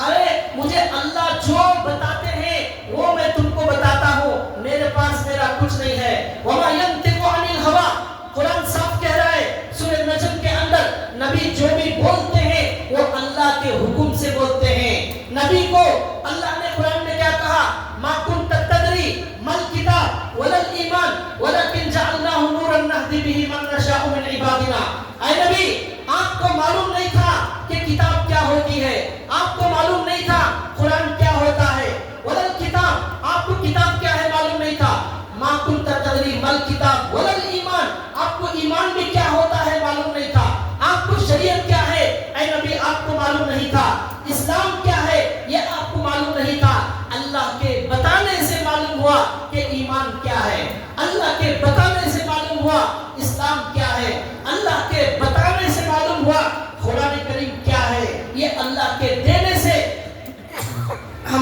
ارے مجھے اللہ جو بتاتے ہیں وہ میں تم کو بتاتا ہوں، میرے پاس میرا کچھ نہیں ہے۔ وما ينطق عن الهوى، قرآن صاف کہہ رہا ہے سورہ نجم کے اندر، نبی جو بھی بولتے ہیں وہ اللہ کے حکم سے بولتے ہیں۔ نبی کو اللہ نے قرآن میں کیا کہا؟ ما كنت تدری ما الكتاب ولا الايمان ولكن جعلناه نورا نهدي به من نشاء من عبادنا، اے نبی آپ کو معلوم نہیں تھا کہ کتاب کیا ہوتی ہے، آپ کو معلوم نہیں تھا قرآن کیا ہوتا ہے، ولا الكتاب، آپ کو کتاب کیا ہے معلوم نہیں تھا، ما كنت تدری ما الكتاب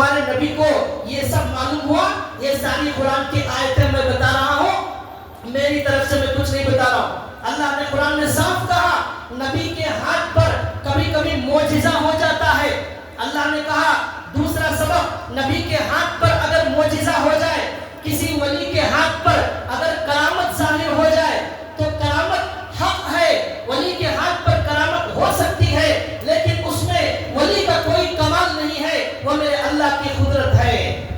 ہمارے نبی کو یہ سب معلوم ہوا؟ یہ ساری قرآن کی آیتیں میں بتا رہا ہوں، میری طرف سے میں کچھ نہیں بتا رہا ہوں۔ اللہ نے قرآن میں صاف کہا نبی کے ہاتھ پر کبھی کبھی معجزہ ہو جاتا ہے۔ اللہ نے کہا دوسرا سبب، نبی کے ہاتھ پر اگر معجزہ ہو جائے، کسی ولی کے ہاتھ پر اگر کرامت ظاہر ہو جائے تو کرامت حق ہے، ولی کے ہاتھ پر کرامت ہو سکتی ہے، لیکن اس میں ولی کا کوئی کمال نہیں ہے، وہ میرے اللہ کی قدرت ہے۔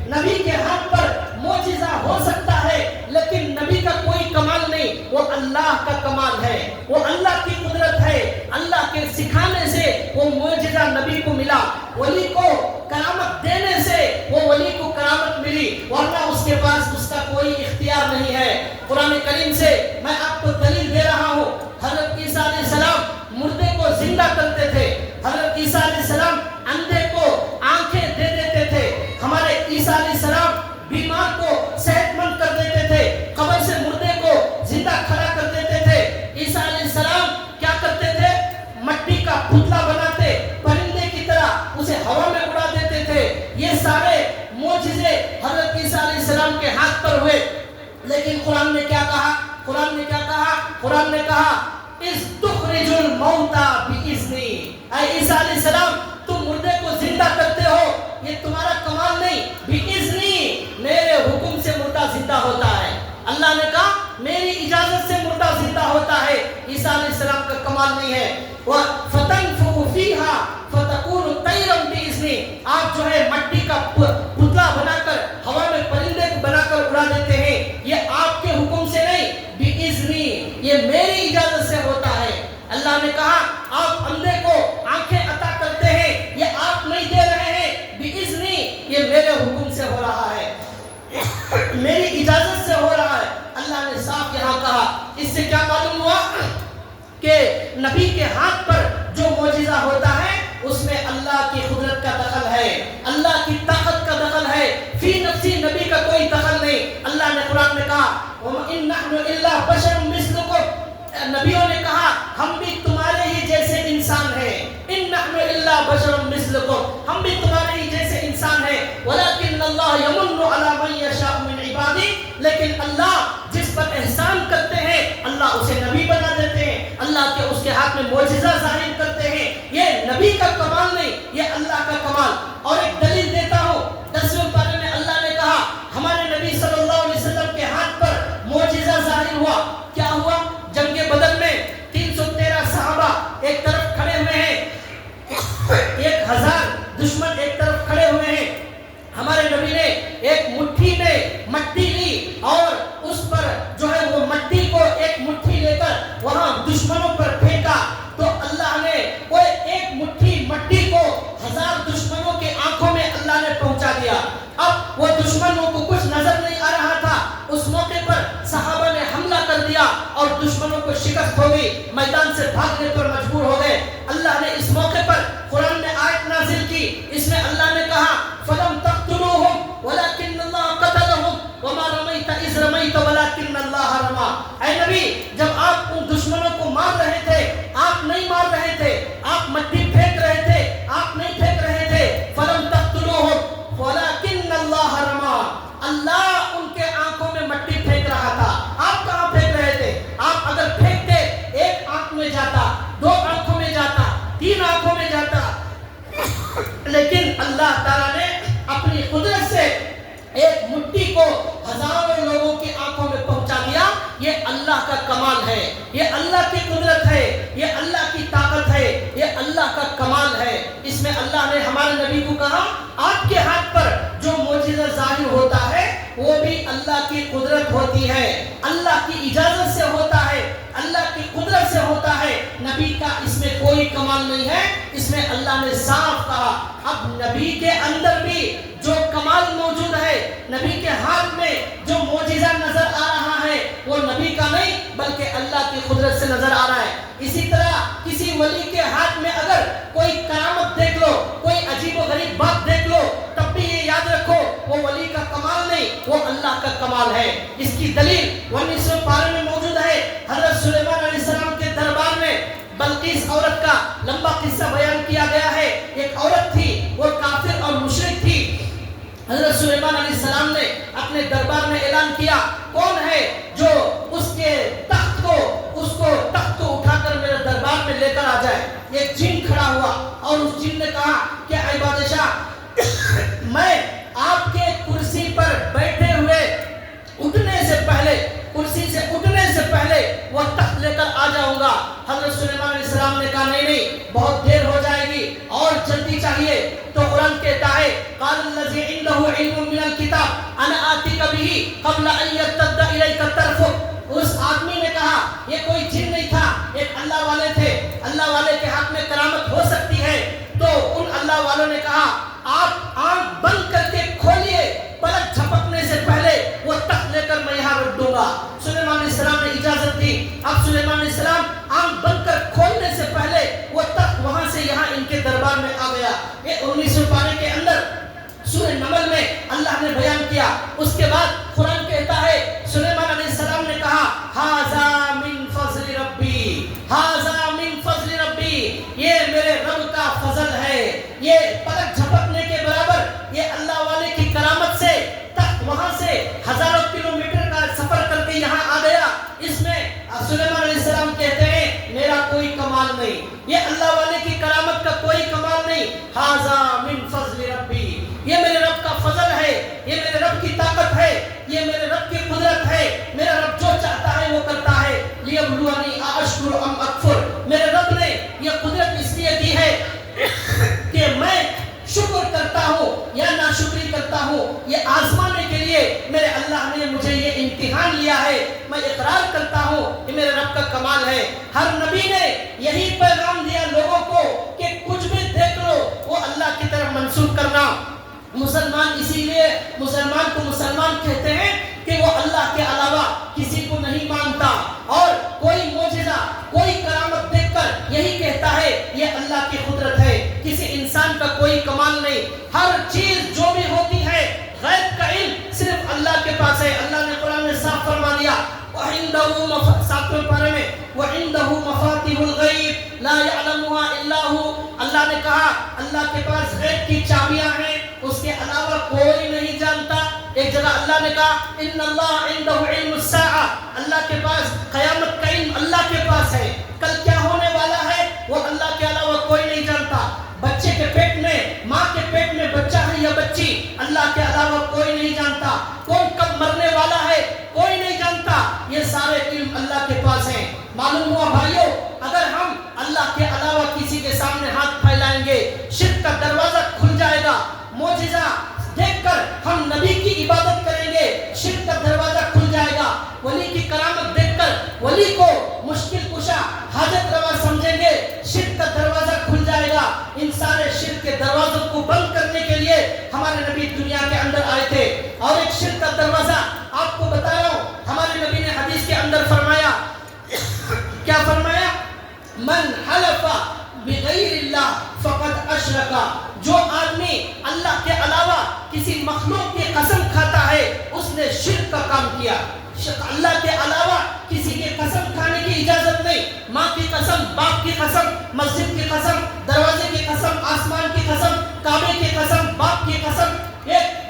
نبی کے ہاتھ پر معجزہ ہو سکتا ہے لیکن نبی کا کوئی کمال نہیں، وہ اللہ کا کمال ہے، وہ اللہ کی قدرت ہے۔ اللہ کے سکھانے سے وہ معجزہ نبی کو ملا، ولی کو کرامت دینے سے وہ ولی کو کرامت ملی، ورنہ اس کے پاس اس کا کوئی اختیار نہیں ہے۔ قرآن کریم سے میں آپ کو دلیل دے رہا ہوں، حضرت عیسیٰ علیہ السلام مردے کو زندہ کرتے تھے، حضرت عیسیٰ علیہ السلام اندھے کو آنکھیں دے دیتے تھے، ہمارے عیسیٰ علیہ السلام بیمار کو صحت مند کر دیتے تھے، قبر سے مردے کو زندہ کھڑا کر دیتے تھے۔ عیسیٰ علیہ السلام کیا کرتے تھے؟ مٹی کا پتلا بناتے، پرندے کی طرح اسے ہوا میں اڑا دیتے تھے۔ یہ سارے معجزے حضرت عیسیٰ علیہ السلام کے ہاتھ پر ہوئے، لیکن قرآن نے کیا کہا؟ قرآن نے کیا کہا؟ قرآن نے کہا اِذْ تُخْرِجُ الْمَوْتَى بِإِذْنِي، اے عیسیٰ علیہ السلام تم مردے کو زندہ کرتے ہو، یہ تمہارا کمال نہیں، بِإِذْنِي، میرے حکم سے مردہ زندہ ہوتا ہے۔ اللہ نے کہا میری اجازت سے مردہ زندہ ہوتا ہے، عیسیٰ علیہ السلام کا کمال نہیں ہے۔ وَفَتَنْفُخُ فِيهَا فَتَكُونُ طَيْرًا بِإِذْنِي، آپ جو ہے مٹی کا پتلا بنا کر ہوا میں پرندے بنا کر اڑا دیتے ہیں، یہ آپ کے حکم سے نہیں، بِإِذْنِي، یہ میری اجازت سے ہوتا ہے۔ اللہ نے کہا آپ اندھے کو آنکھیں عطا کرتے ہیں، یہ آپ نہیں دے رہے ہیں، بِإِذْنِي، یہ میرے حکم سے ہو رہا ہے، میری اجازت سے ہو رہا ہے۔ اللہ نے صاف یہاں کہا، اس سے کیا معلوم ہوا کہ نبی کے ہاتھ پر جو معجزہ ہوتا ہے اس میں اللہ کی قدرت کا دخل ہے، اللہ کی طاقت کا دخل ہے، فی نفسی نبی کا کوئی دخل نہیں۔ اللہ نے قرآن میں کہا وَإِن نَحْنُ إِلَّا بَشَرٌ مِثْلُكُمْ، نبیوں نے کہا ہم بھی تمہارے ہی جیسے انسان ہیں، إِن نَحْنُ إِلَّا بَشَرٌ مِثْلُكُمْ، ہم بھی تمہارے ہی جیسے انسان ہیں، وَلَكِنَّ اللَّهَ يَمُنُّ عَلَى مَن يَشَاءُ مِنْ عِبَادِهِ، لیکن اللہ جس پر احسان کرتے ہیں اللہ اسے نبی بنا دیتے ہیں، اللہ کے اس کے ہاتھ میں معجزہ ظاہر کرتے ہیں، یہ نبی کا کمال نہیں، یہ اللہ کا کمال۔ اور ایک دلیل دیتا ہوں، 10ویں پارے میں اللہ نے کہا ہمارے نبی صلی اللہ علیہ وسلم کے ہاتھ پر معجزہ ظاہر ہوا۔ کیا ہوا؟ جنگ بدر میں 313 صحابہ ایک طرف کھڑے ہوئے ہیں، 1000 دشمن ایک طرف کھڑے ہوئے ہیں، ہمارے نبی نے ایک مٹھی میں مٹی لی اور اس پر جو ہے وہ مٹی کو ایک مٹھی لے کر وہاں دشمنوں پر پھینکا، تو اللہ نے وہ ایک مٹھی مٹی کو 1000 دشمنوں کے آنکھوں میں اللہ نے پہنچا دیا۔ اب وہ دشمنوں کو کچھ نظر نہیں آ رہا تھا، اس موقع پر صحابہ نے حملہ کر دیا اور دشمنوں کو شکست ہو گئی، میدان سے بھاگنے پر مجبور ہو گئے۔ اللہ نے اس موقع پر قرآن میں آیت نازل کی، اس میں اللہ نے کہا فَلَمْ تَقْتُلُوهُمْ وَلَكِنَّ اللَّهَ قَتَلَهُمْ وَمَا رَمَيْتَ إِذْ رَمَيْتَ وَلَكِنَّ اللَّهَ رَمَى، اے نبی جب آپ ان دشمنوں کو مار رہے تھے آپ نہیں مار رہے تھے، آپ مٹی پھینک رہے تھے، آپ نہیں پھینک رہے تھے، فَلَمْ تَقْتُلُوهُمْ وَلَكِنَّ اللَّهَ رَمَى، اللہ ان کے آنکھوں میں مٹی پھینک رہا تھا، آپ کہاں پھینک رہے تھے؟ آپ اگر پھینکتے ایک آنکھ میں جاتا، 2 آنکھوں میں جاتا، 3 آنکھوں میں جاتا، لیکن اللہ تعالیٰ نے اپنی قدرت سے ایک مٹی کو ہزاروں لوگوں کی آنکھوں میں پہنچا دیا۔ یہ اللہ کا کمال ہے، یہ اللہ کی قدرت ہے، یہ اللہ کی طاقت ہے، یہ اللہ کا کمال ہے۔ اس میں اللہ نے ہمارے نبی کو کہا آپ کے ہاتھ پر جو معجزہ ظاہر ہوتا ہے وہ بھی اللہ کی قدرت ہوتی ہے، اللہ کی اجازت سے ہوتا ہے، اللہ کی قدرت سے ہوتا ہے، نبی کا اس میں کوئی کمال نہیں ہے۔ اس میں اللہ نے صاف کہا اب نبی کے اندر بھی جو کمال موجود ہے، نبی کے ہاتھ میں جو معجزہ نظر آ رہا ہے وہ نبی کا نہیں بلکہ اللہ کی قدرت سے نظر آ رہا ہے۔ اسی طرح کسی ولی کے ہاتھ میں اگر کوئی کرامت دیکھ لو، کوئی عجیب و غریب بات دیکھ لو، تب بھی یہ یاد رکھو وہ ولی کا کمال نہیں، وہ اللہ کا کمال ہے۔ اس کی دلیل 19ویں پارے میں موجود ہے، حضرت سلیمان علیہ السلام کے دربار میں بلقیس عورت کا لمبا قصہ بیان کیا گیا ہے۔ ایک عورت تھی، وہ کافر اور مشرک تھی، حضرت سلیمان علیہ السلام نے اپنے دربار میں اعلان کیا کون ہے جو اس کے تخت کو اٹھا کر میرے دربار میں لے کر آ جائے. ایک جن کھڑا ہوا اور اس جن نے کہا کہ اے بادشاہ میں آپ کے کرسی پر بیٹھے ہوئے کرسی سے اٹھنے سے پہلے وہ تخت لے کر آ جاؤں گا. حضرت سلیمان علیہ السلام نے کہا نہیں بہت دیر ہو جائے گی اور جلدی چاہیے. تو قرآن کہتا ہے قال الذی عنده علم من الکتاب انا آتیک به قبل ان یرتد الیک طرفک. اس آدمی نے کہا یہ کوئی جن نہیں تھا ایک اللہ والے تھے, اللہ والے کے ہاتھ میں کرامت ہو سکتی ہے. تو ان اللہ والوں نے کہا آپ آنکھ بند کر کے کھولیے پلک جھپکنے سے پہلے وہ تخت لے کر میں یہاں رکھ دوں گا. سلیمان علیہ السلام نے اجازت دی. اب سلیمان علیہ السلام آنکھ بند کر کھولنے سے پہلے وہ تخت وہاں سے یہاں ان کے دربار میں آ گیا. یہ 19 پارے کے اندر سورہ نمل میں اللہ نے بیان کیا. اس کے بعد قرآن کہتا ہے سلیمان علیہ السلام نے کہا ھذا من فضل ربی, ھذا من فضل ربی, یہ میرے رب کا فضل ہے. یہ پلک جھپکنے کے برابر یہ اللہ والے کی کرامت سے تخت وہاں سے ہزاروں کلومیٹر کا سفر کر کے یہاں آ گیا. اس میں سلیمان علیہ السلام کہتے ہیں میرا کوئی کمال نہیں, یہ اللہ والے کی کرامت کا کوئی کمال نہیں. ھذا من فضل ربی, یہ میرے رب کا فضل ہے, یہ میرے رب کی طاقت ہے, یہ میرے رب کی قدرت ہے. میرا رب جو چاہتا ہے وہ کرتا ہے. لیبلونی اشکر ام اکفر, میرے رب نے یہ قدرت اس لیے دی ہے کہ میں شکر کرتا ہوں یا ناشکری کرتا ہوں, یہ آزمانے کے لیے میرے اللہ نے مجھے یہ امتحان لیا ہے. میں اقرار کرتا ہوں کہ میرے رب کا کمال ہے. ہر نبی نے یہی پیغام دیا لوگوں کو کہ کچھ بھی دیکھ لو وہ اللہ کی طرف منسوب کرنا. مسلمان اسی لیے مسلمان کو مسلمان کہتے ہیں کہ وہ اللہ کے علاوہ کسی کو نہیں مانتا اور کوئی معجزہ کوئی کرامت دیکھ کر یہی کہتا ہے یہ اللہ کی قدرت ہے. کسی انسان کا کوئی کمال نہیں. ہر چیز جو بھی ہوتی ہے غیب کا علم صرف اللہ کے پاس ہے. اللہ نے قرآن میں صاف فرما دیا وَعِنْدَهُ 7ویں پارے میں وَعِنْدَهُ مَفَاتِحُ الْغَيْبِ لَا يَعْلَمُهَا إِلَّا هُوَ. اللہ نے کہا اللہ کے پاس غیب کی چابیاں ہیں, اس کے علاوہ کوئی نہیں جانتا. ایک جگہ اللہ نے کہا ان اللہ عنده علم الساعہ, اللہ کے پاس قیامت کا علم اللہ کے پاس ہے. کل کیا ہونے والا ہے وہ اللہ کے علاوہ کوئی نہیں جانتا. بچے کے پیٹ میں ماں کے پیٹ میں بچہ ہے یا بچی اللہ کے علاوہ کوئی نہیں جانتا. کون کب مرنے والا ہے کوئی نہیں جانتا. یہ سارے علم اللہ کے پاس ہیں. معلوم ہوا بھائیوں اگر ہم اللہ کے علاوہ کسی کے سامنے ہاتھ پھیلائیں گے شرک کا دروازہ کھل جائے گا. معجزہ دیکھ کر ہم نبی کی عبادت کریں گے شرک کا دروازہ کھل جائے گا. ولی کی کرامت دیکھ کر ولی کو مشکل کشا حاجت روا سمجھیں گے شرک کا دروازہ کھل جائے گا. ان سارے شرک کے دروازوں کو بند کرنے کے لیے ہمارے نبی دنیا کے اندر آئے تھے. اور ایک شرک کا دروازہ آپ کو بتا رہا ہوں, ہمارے نبی نے حدیث کے اندر فرمایا کیا فرمایا من حلف بغیر اللہ فقد اشرک. جو آدمی اللہ کے علاوہ کسی مخلوق کی قسم کھاتا ہے اس نے شرک کا کام کیا. اللہ کے علاوہ کسی کی قسم کھانے کی اجازت نہیں. ماں کی قسم, باپ کی قسم, مسجد کی قسم, دروازے کی قسم, آسمان کی قسم, کعبے کی قسم, باپ کی قسم,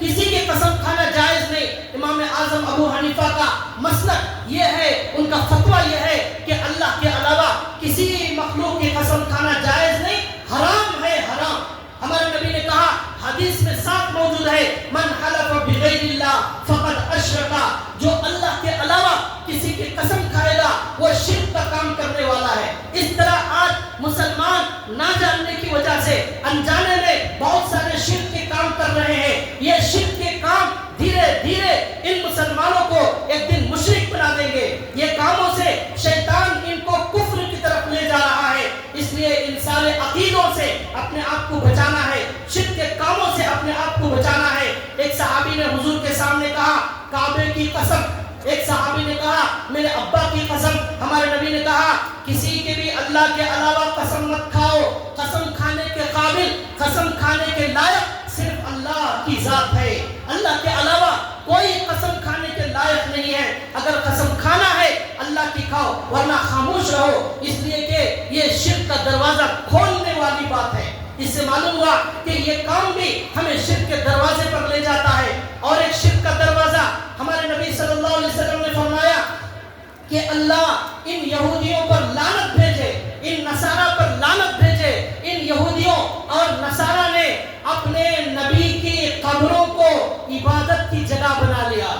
کسی کی قسم کھانا جائز نہیں. امام اعظم ابو حنیفہ کا مسلک یہ ہے, ان کا فتویٰ یہ ہے کہ اللہ کے علاوہ کسی مخلوق کی قسم کھانا جائز نہیں, حرام ہے, حرام. ہمارے نبی نے کہا حدیث میں صاف موجود ہے من حلف بغیر اللہ فقد اشرک. جو اللہ کے علاوہ کسی کی قسم کھائے گا وہ شرک کا کام کرنے والا ہے. اس طرح آج مسلمان نہ جاننے کی وجہ سے انجانے میں بہت سارے شرک کے کام کر رہے ہیں. یہ شرک کے کام دھیرے دھیرے ان مسلمانوں کو ایک دن مشرک بنا دیں گے. یہ کاموں سے شیطان ان کو کفر کی طرف لے جا رہا ہے. اس لیے ان سارے عقیدوں سے اپنے آپ کو بچانا ہے, شرک کے کاموں سے اپنے آپ کو بچانا ہے. ایک صحابی نے حضور کے سامنے کہا کعبے کی قسم, ایک صحابی نے کہا میرے ابا کی قسم. ہمارے نبی نے کہا کسی کے بھی اللہ کے علاوہ قسم مت کھاؤ. قسم کھانے کے قابل, قسم کھانے کے لائق صرف اللہ کی ذات ہے. اللہ کے علاوہ کوئی قسم کھانے کے لائق نہیں ہے. اگر قسم کھانا ہے اللہ کی کھاؤ ورنہ خاموش رہو. اس لیے کہ یہ شرک کا دروازہ کھولنے والی بات ہے. اس سے معلوم ہوا کہ یہ کام بھی ہمیں شرک کے دروازے پر لے جاتا ہے. اور ایک شرک کا دروازہ ہمارے نبی صلی اللہ علیہ وسلم نے فرمایا کہ اللہ ان یہودیوں پر لعنت بھیجے, ان نصارہ پر لعنت بھیجے. ان یہودیوں اور نصارہ نے اپنے نبی کی قبروں کو عبادت کی جگہ بنا لیا,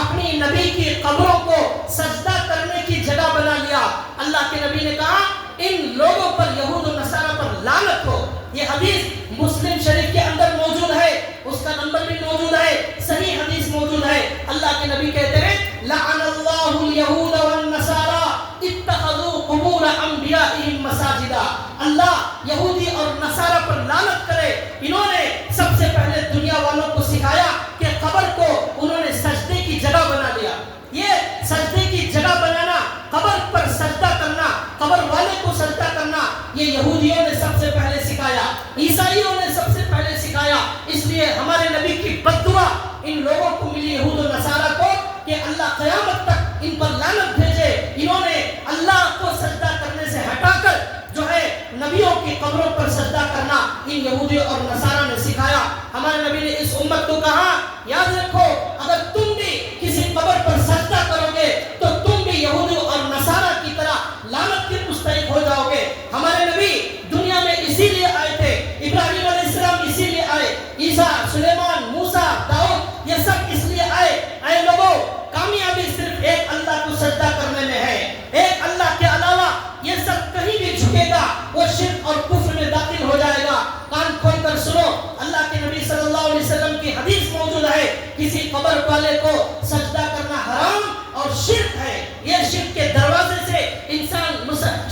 اپنی نبی کی قبروں کو سجدہ کرنے کی جگہ بنا لیا. اللہ کے نبی نے کہا ان لوگوں پر, یہود و نصارہ پر لعنت ہو. یہ حدیث مسلم شریف کے اندر موجود ہے, اس کا نمبر بھی موجود ہے, صحیح حدیث موجود ہے. اللہ کے نبی کہتے ہیں لعن اللہ الیہود والنصارى اتخذوا قبور انبیائہم مساجدا. اللہ یہودی اور نصارہ پر لعنت کرے, انہوں نے سب سے پہلے دنیا والوں کو سکھایا کہ قبر کو انہوں نے سجدے کی جگہ بنا لیا. یہ سجدے کی جگہ بنانا, قبر پر سجدہ کرنا, قبر والے کو سجدہ کرنا, یہ یہودیوں نے سب سے پہلے سکھایا, عیسائیوں نے سب سے پہلے سکھایا. اس لیے ہمارے نبی کی بد دعا ان لوگوں کو ملی, یہود و نصارہ کو, کہ اللہ قیامت تک ان پر لعنت بھیجے. انہوں نے اللہ کو سجدہ کرنے سے ہٹا کر جو ہے نبیوں کی قبروں پر سجدہ کرنا ان یہودیوں اور نصارہ نے سکھایا. ہمارے نبی نے اس امت کو کہا یاد رکھو اگر تم بھی کسی قبر پر سجدہ کرو گے تو تم بھی یہودیوں اور نصارہ کی طرح لعنت کے مستحق ہو جاؤ گے. ہمارے نبی دنیا میں اسی لیے آئے تھے, ابراہیم علیہ السلام اسی لیے آئے, عیسیٰ, سلیمان, موسیٰ, داؤد, یہ سب اس لیے آئے. اے لوگوں, کامیابی صرف ایک اللہ کو سجدہ کرنے میں ہے, ایک اللہ کے علاوہ یہ سب کہیں بھی جھکے گا وہ شرک اور کفر میں داخل ہو جائے گا. کان کھول کر سنو, اللہ کے نبی صلی اللہ علیہ وسلم کی حدیث موجود ہے, کسی قبر والے کو سجدہ کرنا حرام اور شرک ہے. یہ شرک کے دروازے سے انسان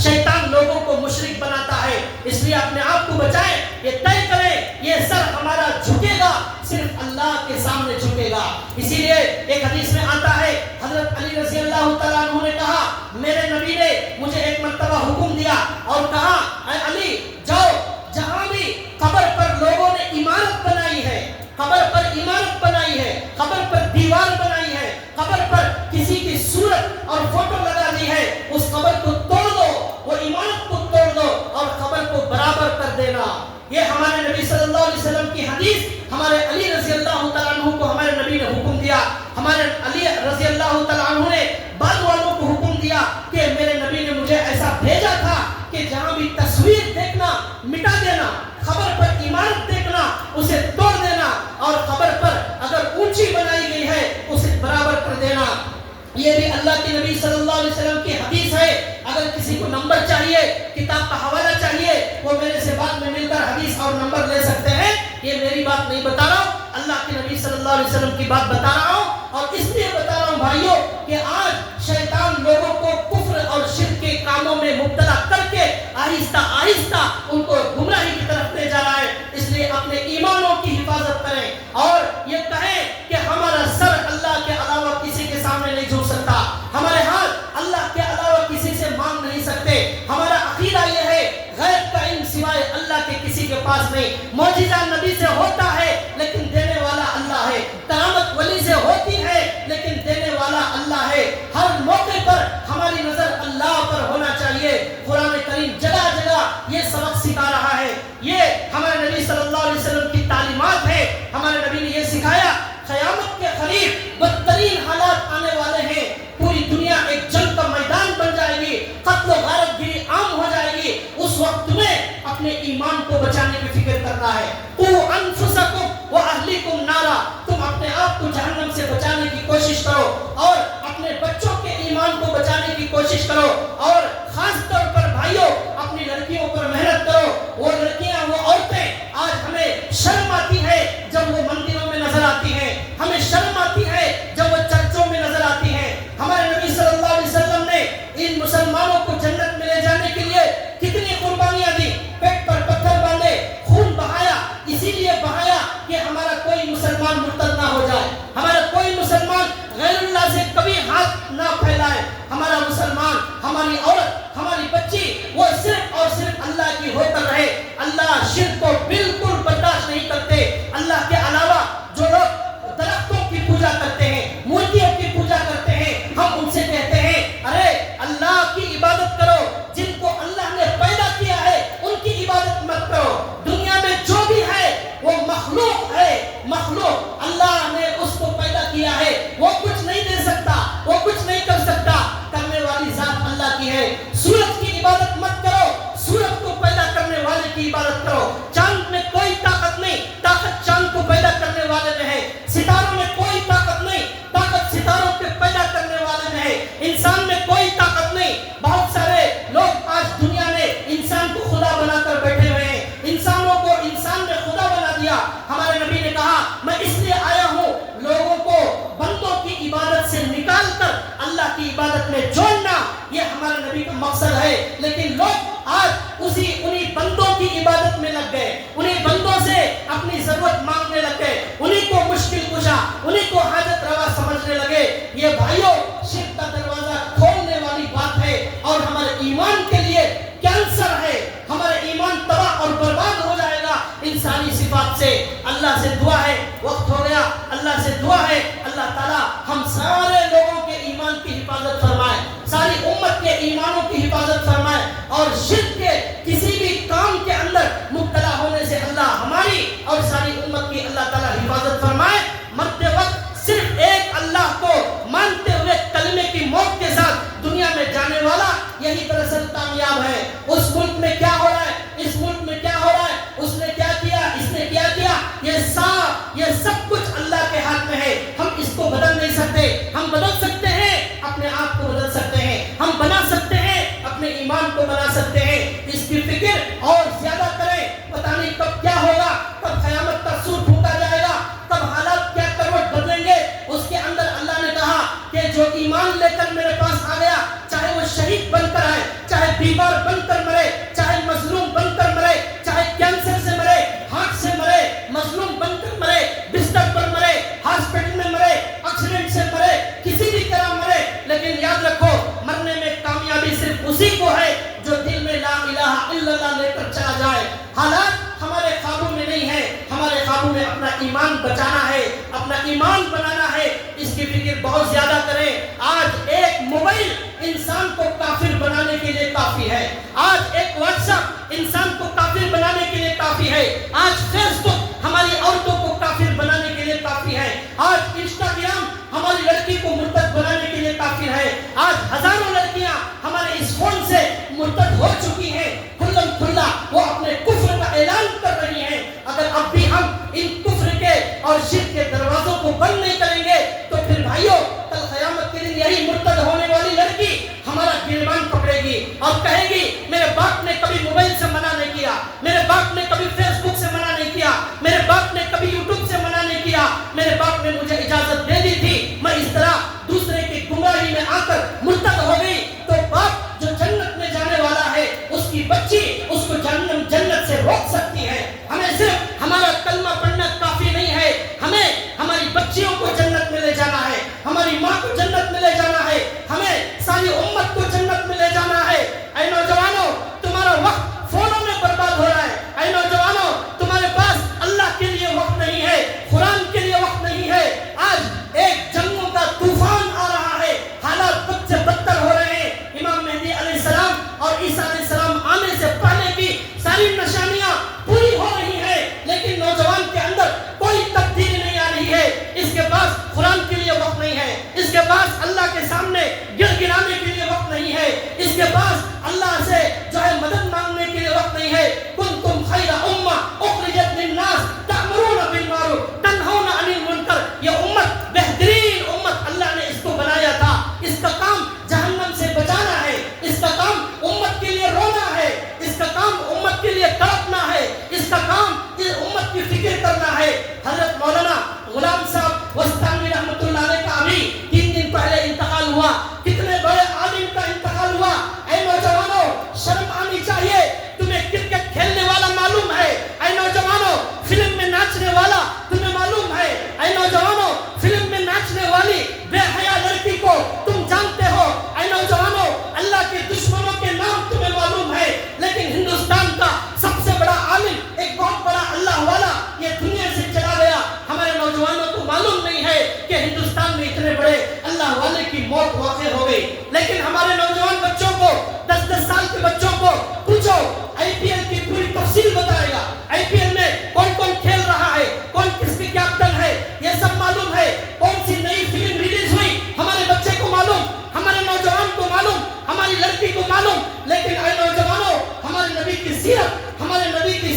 شیطان لوگوں کو مشرک بناتا ہے. اس لیے اپنے آپ کو بچائیں, یہ طے کریں یہ سر ہمارا جھکے گا صرف اللہ کے سامنے جھکے گا. اسی لیے ایک حدیث میں آتا ہے حضرت علی رضی اللہ تعالیٰ عنہ نے کہا میرے نبی نے مجھے ایک مرتبہ حکم دیا اور کہا اے علی جاؤ, جہاں بھی قبر پر لوگوں نے عمارت بنائی ہے, قبر پر عمارت بنائی ہے, قبر پر دیوار بنائی ہے, قبر پر کسی کی صورت اور فوٹو لگا دی ہے, اس قبر کو توڑ دو, وہ عمارت کو توڑ دو اور قبر کو برابر کر دینا. یہ ہمارے نبی صلی اللہ علیہ وسلم کی حدیث, ہمارے علی رضی اللہ تعالیٰ عنہ کو ہمارے نبی نے حکم دیا. ہمارے علی رضی اللہ تعالیٰ عنہ نے بعد والوں کو حکم دیا کہ میرے نبی نے مجھے ایسا بھیجا تھا کہ جہاں بھی تصویر دیکھنا مٹا دینا, قبر پر عمارت دیکھنا اسے توڑ دینا, اور قبر پر اگر اونچی بنائی گئی ہے اسے برابر کر دینا. یہ بھی اللہ کے نبی صلی اللہ علیہ وسلم کی حدیث ہے. اگر کسی کو نمبر چاہیے, کتاب کا حوالہ چاہیے, وہ میرے سے بعد میں مل کر حدیث اور نمبر لے سکتے ہیں. یہ میری بات نہیں بتا رہا ہوں, اللہ کے نبی صلی اللہ علیہ وسلم کی بات بتا رہا ہوں. اور اس لیے بتا رہا ہوں بھائیوں کہ آج شیطان لوگوں کو کفر اور شرک کے کاموں میں مبتلا کر کے آہستہ آہستہ ان کو گمراہی کی طرف لے جا رہا ہے. اس لیے اپنے ایمانوں کی حفاظت کریں اور یہ کہیں کہ ہمارا سر اللہ کے علاوہ کسی کے سامنے نہیں جھک سکتا, ہمارے ہاتھ اللہ کے علاوہ کسی سے مانگ نہیں سکتے. ہمارا عقیدہ یہ ہے غیب کا علم سوائے اللہ کے کسی کے پاس نہیں. معجزہ نبی سے ہوتا ہے لیکن دینے والا اللہ ہے, کرامت ولی سے ہوتی ہے لیکن دینے والا اللہ ہے. ہر موقع پر ہماری نظر اللہ پر ہونا چاہیے. قرآن کریم جگہ جگہ یہ سبق سکھا رہا ہے. یہ ہمارے نبی صلی اللہ علیہ وسلم کی تعلیمات ہے. ہمارے نبی نے یہ سکھایا قیامت کے قریب بدترین حالات آنے والے ہیں. پوری دنیا ایک جنگ کا میدان بن جائے گی, قتل و غارت گیری عام ہو جائے گی. اس وقت میں اپنے ایمان کو بچانے کی فکر کرنا ہے. قوا انفسکم واہلیکم نارا, تم اپنے آپ کو جہنم سے بچانے کی کوشش کرو اور اپنے بچوں کے ایمان کو بچانے کی کوشش کرو. اور خاص طور پر بھائیوں اپنی لڑکیوں پر محنت کرو. وہ لڑکیاں, وہ عورتیں آج ہمیں شرم آتی ہے جب وہ مندروں میں نظر آتی ہیں, ہمیں شرم آتی ہے جب وہ چرچوں میں نظر آتی ہیں. ہمارے نبی صلی اللہ علیہ وسلم نے ان مسلمانوں کو جنت میں لے جانے کے لیے کتنی قربانیاں دی, پیٹ پر پتھر باندھے, خون بہایا. اسی لیے بہایا کہ ہمارا کوئی مسلمان مرتد نہ ہو جائے, ہمارا کوئی مسلمان غیر اللہ سے کبھی ہاتھ نہ پھیلائے, ہمارا مسلمان, ہماری عورت, ہماری بچی عبادت کرو. چاند میں کوئی طاقت نہیں, طاقت چاند کو پیدا کرنے والے میں ہے. ستاروں میں کوئی طاقت نہیں, طاقت ستاروں کے پیدا کرنے والے میں ہے. انسان میں کوئی طاقت نہیں. بہت سارے لوگ آج دنیا میں انسان کو خدا بنا کر بیٹھے ہوئے ہیں, انسانوں کو انسان نے خدا بنا دیا. ہمارے نبی نے کہا میں اس لیے آیا ہوں لوگوں کو بندوں کی عبادت سے نکال کر اللہ کی عبادت میں جوڑنا, یہ ہمارے نبی کا مقصد ہے. لیکن لوگ آج انہی بندوں کی عبادت میں لگ گئے, انہی بندوں سے اپنی ضرورت مانگنے لگ گئے, انہی کو مشکل کشا, انہی کو حاجت روا سمجھنے لگے. یہ بھائیوں شرک کا دروازہ کھولنے والی بات ہے اور ہمارے ایمان کے لیے کینسر ہے. ہمارا ایمان تباہ اور برباد ہو جائے گا انسانی صفات سے. اللہ سے دعا ہے, وقت ہو گیا, اللہ سے دعا ہے اللہ تعالیٰ ہم سارے لوگوں کے ایمان کی حفاظت فرمائے, ساری امت کے ایمانوں کی حفاظت فرمائے, اور شرک کے کسی بھی کام کے اندر مبتلا ہونے سے اللہ ہماری اور ساری امت کی اللہ تعالیٰ حفاظت فرمائے. مرتے وقت صرف ایک اللہ کو مانتے ہوئے کلمے کی موت کے ساتھ دنیا میں جانے والا یہی دراصل کامیاب ہے. اس ملک میں کیا ہو رہا ہے, اس ملک میں کیا ہو رہا ہے, اس نے کیا کیا, اس نے کیا کیا, یہ سب کچھ اللہ کے ہاتھ میں ہے. ہم اس کو بدل نہیں سکتے. ہم بدل سکتے ہیں اپنے آپ کو بدل سکتے ہیں, ہم بنا سکتے ہیں اپنے ایمان کو بنا سکتے ہیں. اس کی فکر اور زیادہ کریں. پتہ نہیں کب کیا ہوگا, کب قیامت کا سور پھونکا جائے گا, کب حالات کیا کروٹ بدلیں گے. اس کے اندر اللہ نے کہا کہ جو ایمان لے کر میرے پاس آ گیا, چاہے وہ شہید بن کر آئے, چاہے بیمار بن کر مرے, چاہے مظلوم بن کر مرے, چاہے کینسر سے مرے, ہارٹ سے مرے, مظلوم بن کر مرے, بستر پر مرے, ہاسپٹل میں مرے, ایکسیڈنٹ سے مرے, کسی بھی طرح مرے, لیکن یاد رکھو مرنے میں کامیابی صرف اسی کو ہے جو دل میں لا الہ الا اللہ لے کر چلا جائے. حالات ہمارے قابو میں نہیں ہے, ہمارے قابو میں اپنا ایمان بچانا ہے, اپنا ایمان بنانا ہے. اس کی فکر بہت زیادہ کریں. آج ایک موبائل انسان کو کافر بنانے کے لیے کافی ہے, آج ایک واٹس ایپ انسان کو کافر بنانے کے لیے کافی ہے, آج فیس بک ہماری عورتوں کو کافر بنانے کے لیے کافی ہے, آج انسٹاگرام ہماری لڑکی کو مرتد بنانے کے لیے کافی ہے. آج ہزاروں لڑکیاں ہمارے اس فون سے مرتد ہو چکی ہیں, کھلم کھلا وہ اپنے کفر کا اعلان کر رہی ہیں. اگر اب بھی ہم ان کفر کے اور شرک کے دروازوں کو بند نہیں کریں گے تو پھر بھائیوں کل قیامت کے دن یہی مرتد ہونے والی لڑکی ہمارا گریبان پکڑے گی اور کہے گی میرے باپ نے کبھی موبائل سے منع نہیں کیا, میرے باپ نے کبھی فیس بک سے منع نہیں کیا, میرے باپ نے کبھی یوٹیوب سے منع نہیں کیا, میرے باپ نے مجھے اجازت دے دی تھی, میں اس طرح دوسرے کی گمراہی میں آ کر مرتد ہو گئی. تو باپ جو جنت میں جانے والا ہے اس کی بچی اس کو جنت سے روک سکتی ہے. ہمیں صرف ہمارا کلمہ پڑھنا کافی نہیں ہے, ہمیں ہماری بچیوں کو جنت میں لے جانا ہے, ہماری ماں کو جنت میں لے جانا ہے, ہمیں ساری امت کو جنت میں لے جانا ہے. اے نوجوانوں تمہارا وقت فونوں میں برباد ہو رہا ہے. اے نوجوانوں تمہارے پاس اللہ کے لیے وقت نہیں ہے, قرآن کے لیے وقت نہیں ہے. آج ایک جنگوں کا طوفان آ رہا ہے, حالات بد سے بدتر ہو رہے ہیں. امام مہدی علیہ السلام اور عیسیٰ علیہ السلام آنے سے پہلے کی ساری نشانیاں پوری ہو رہی ہیں, لیکن نوجوان کے اندر کوئی تبدیلی نہیں آ رہی ہے. اس کے پاس قرآن کے لیے وقت نہیں ہے, اس کے پاس اللہ کے سامنے گر گرانے کے لیے وقت نہیں ہے, اس کے پاس اللہ سے جو ہے مدد مانگنے کے لیے وقت نہیں ہے. کنتم خیر امہ اخرجت للناس تأمرون بالمعروف تنہون عن المنکر. یہ امت بہترین امت اللہ نے اس کو بنایا تھا. اس کا کام جہنم سے بچانا ہے, اس کا کام امت کے لیے رونا ہے, اس کا کام امت کے لیے تڑپنا ہے, اس کا کام امت کی فکر کرنا ہے. حضرت مولانا غلام صاحب وسطانی رحمۃ اللہ علیہ کا ابھی 3 دن پہلے انتقال ہوا. کتنے بڑے عالم کا انتقال ہوا. اے نوجوانوں شرم آنی چاہیے. تمہیں کرکٹ کھیلنے والا معلوم ہے, اے نوجوانوں فلم میں ناچنے والا تمہیں معلوم ہے, اے نوجوانوں فلم میں ناچنے والی بے حیا لڑکی کو تم جانتے ہو, اے نوجوانوں اللہ کے دشمنوں کے نام تمہیں معلوم ہے. لیکن ہندوستان کا سب سے بڑا عالم, ایک بہت بڑا اللہ والا یہ دنیا سے چلا گیا. ہمارے نوجوانوں کو معلوم نہیں ہے کہ ہندوستان میں اتنے بڑے اللہ والے کی موت واقع ہو گئی. لیکن ہمارے نوجوان بچوں کو 10-10 سال کے بچوں کو پوچھو آئی پی ایل کی پوری تفصیل بتائے گا. آئی پی ایل میں کون کون کھیل رہا ہے, کون کس کی کیپٹن ہے, یہ سب معلوم ہے. کون سی نئی فلم ریلیز ہوئی ہمارے بچے کو معلوم, ہمارے نوجوان کو معلوم, ہماری لڑکی کو معلوم. لیکن اے نوجوانوں ہمارے نبی کی سیرت, ہمارے نبی کی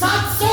700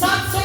700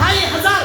2500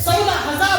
16,000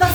10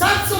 700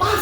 5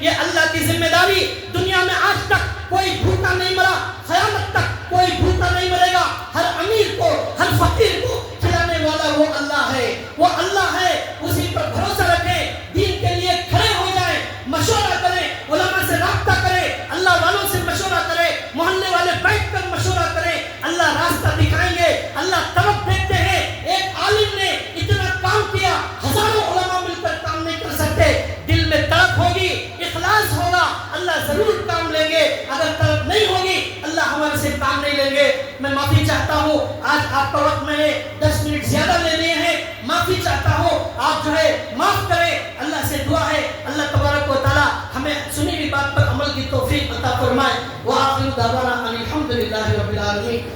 یہ اللہ کی ذمہ داری. دنیا میں آج تک کوئی بھوکا نہیں مرا, قیامت تک کوئی بھوکا نہیں مرے گا. ہر امیر کو, ہر فقیر کو کھلانے والا وہ اللہ ہے, وہ اللہ ہے. اسی پر بھروسہ رکھیں, دین کے لیے کھڑے ہو جائیں, مشورہ کریں, علماء سے رابطہ کریں, اللہ والوں سے مشورہ کریں, محلے والے بیٹھ کر مشورہ کریں. اللہ راستہ دکھائیں گے. اللہ طرف دیکھتے ہیں. ایک عالم نے اتنا کام کیا, ہزاروں علماء مل کر کام نہیں کر سکتے. دل میں طرف ہوگی, اخلاص ہوگا, اللہ ضرور کام لیں گے. اگر طرف نہیں ہوگی, اللہ ہمارے سے کام نہیں لیں گے. میں معافی چاہتا ہوں, آج آپ کا وقت میں نے 10 منٹ زیادہ لے لیے ہیں, معافی چاہتا ہوں. آپ جو ہے معاف کریں. اللہ سے دعا ہے اللہ تبارک و تعالی ہمیں سنی ہوئی بات پر عمل کی توفیق عطا فرمائے. وآخر دعوانا ان الحمد للہ رب العالمین.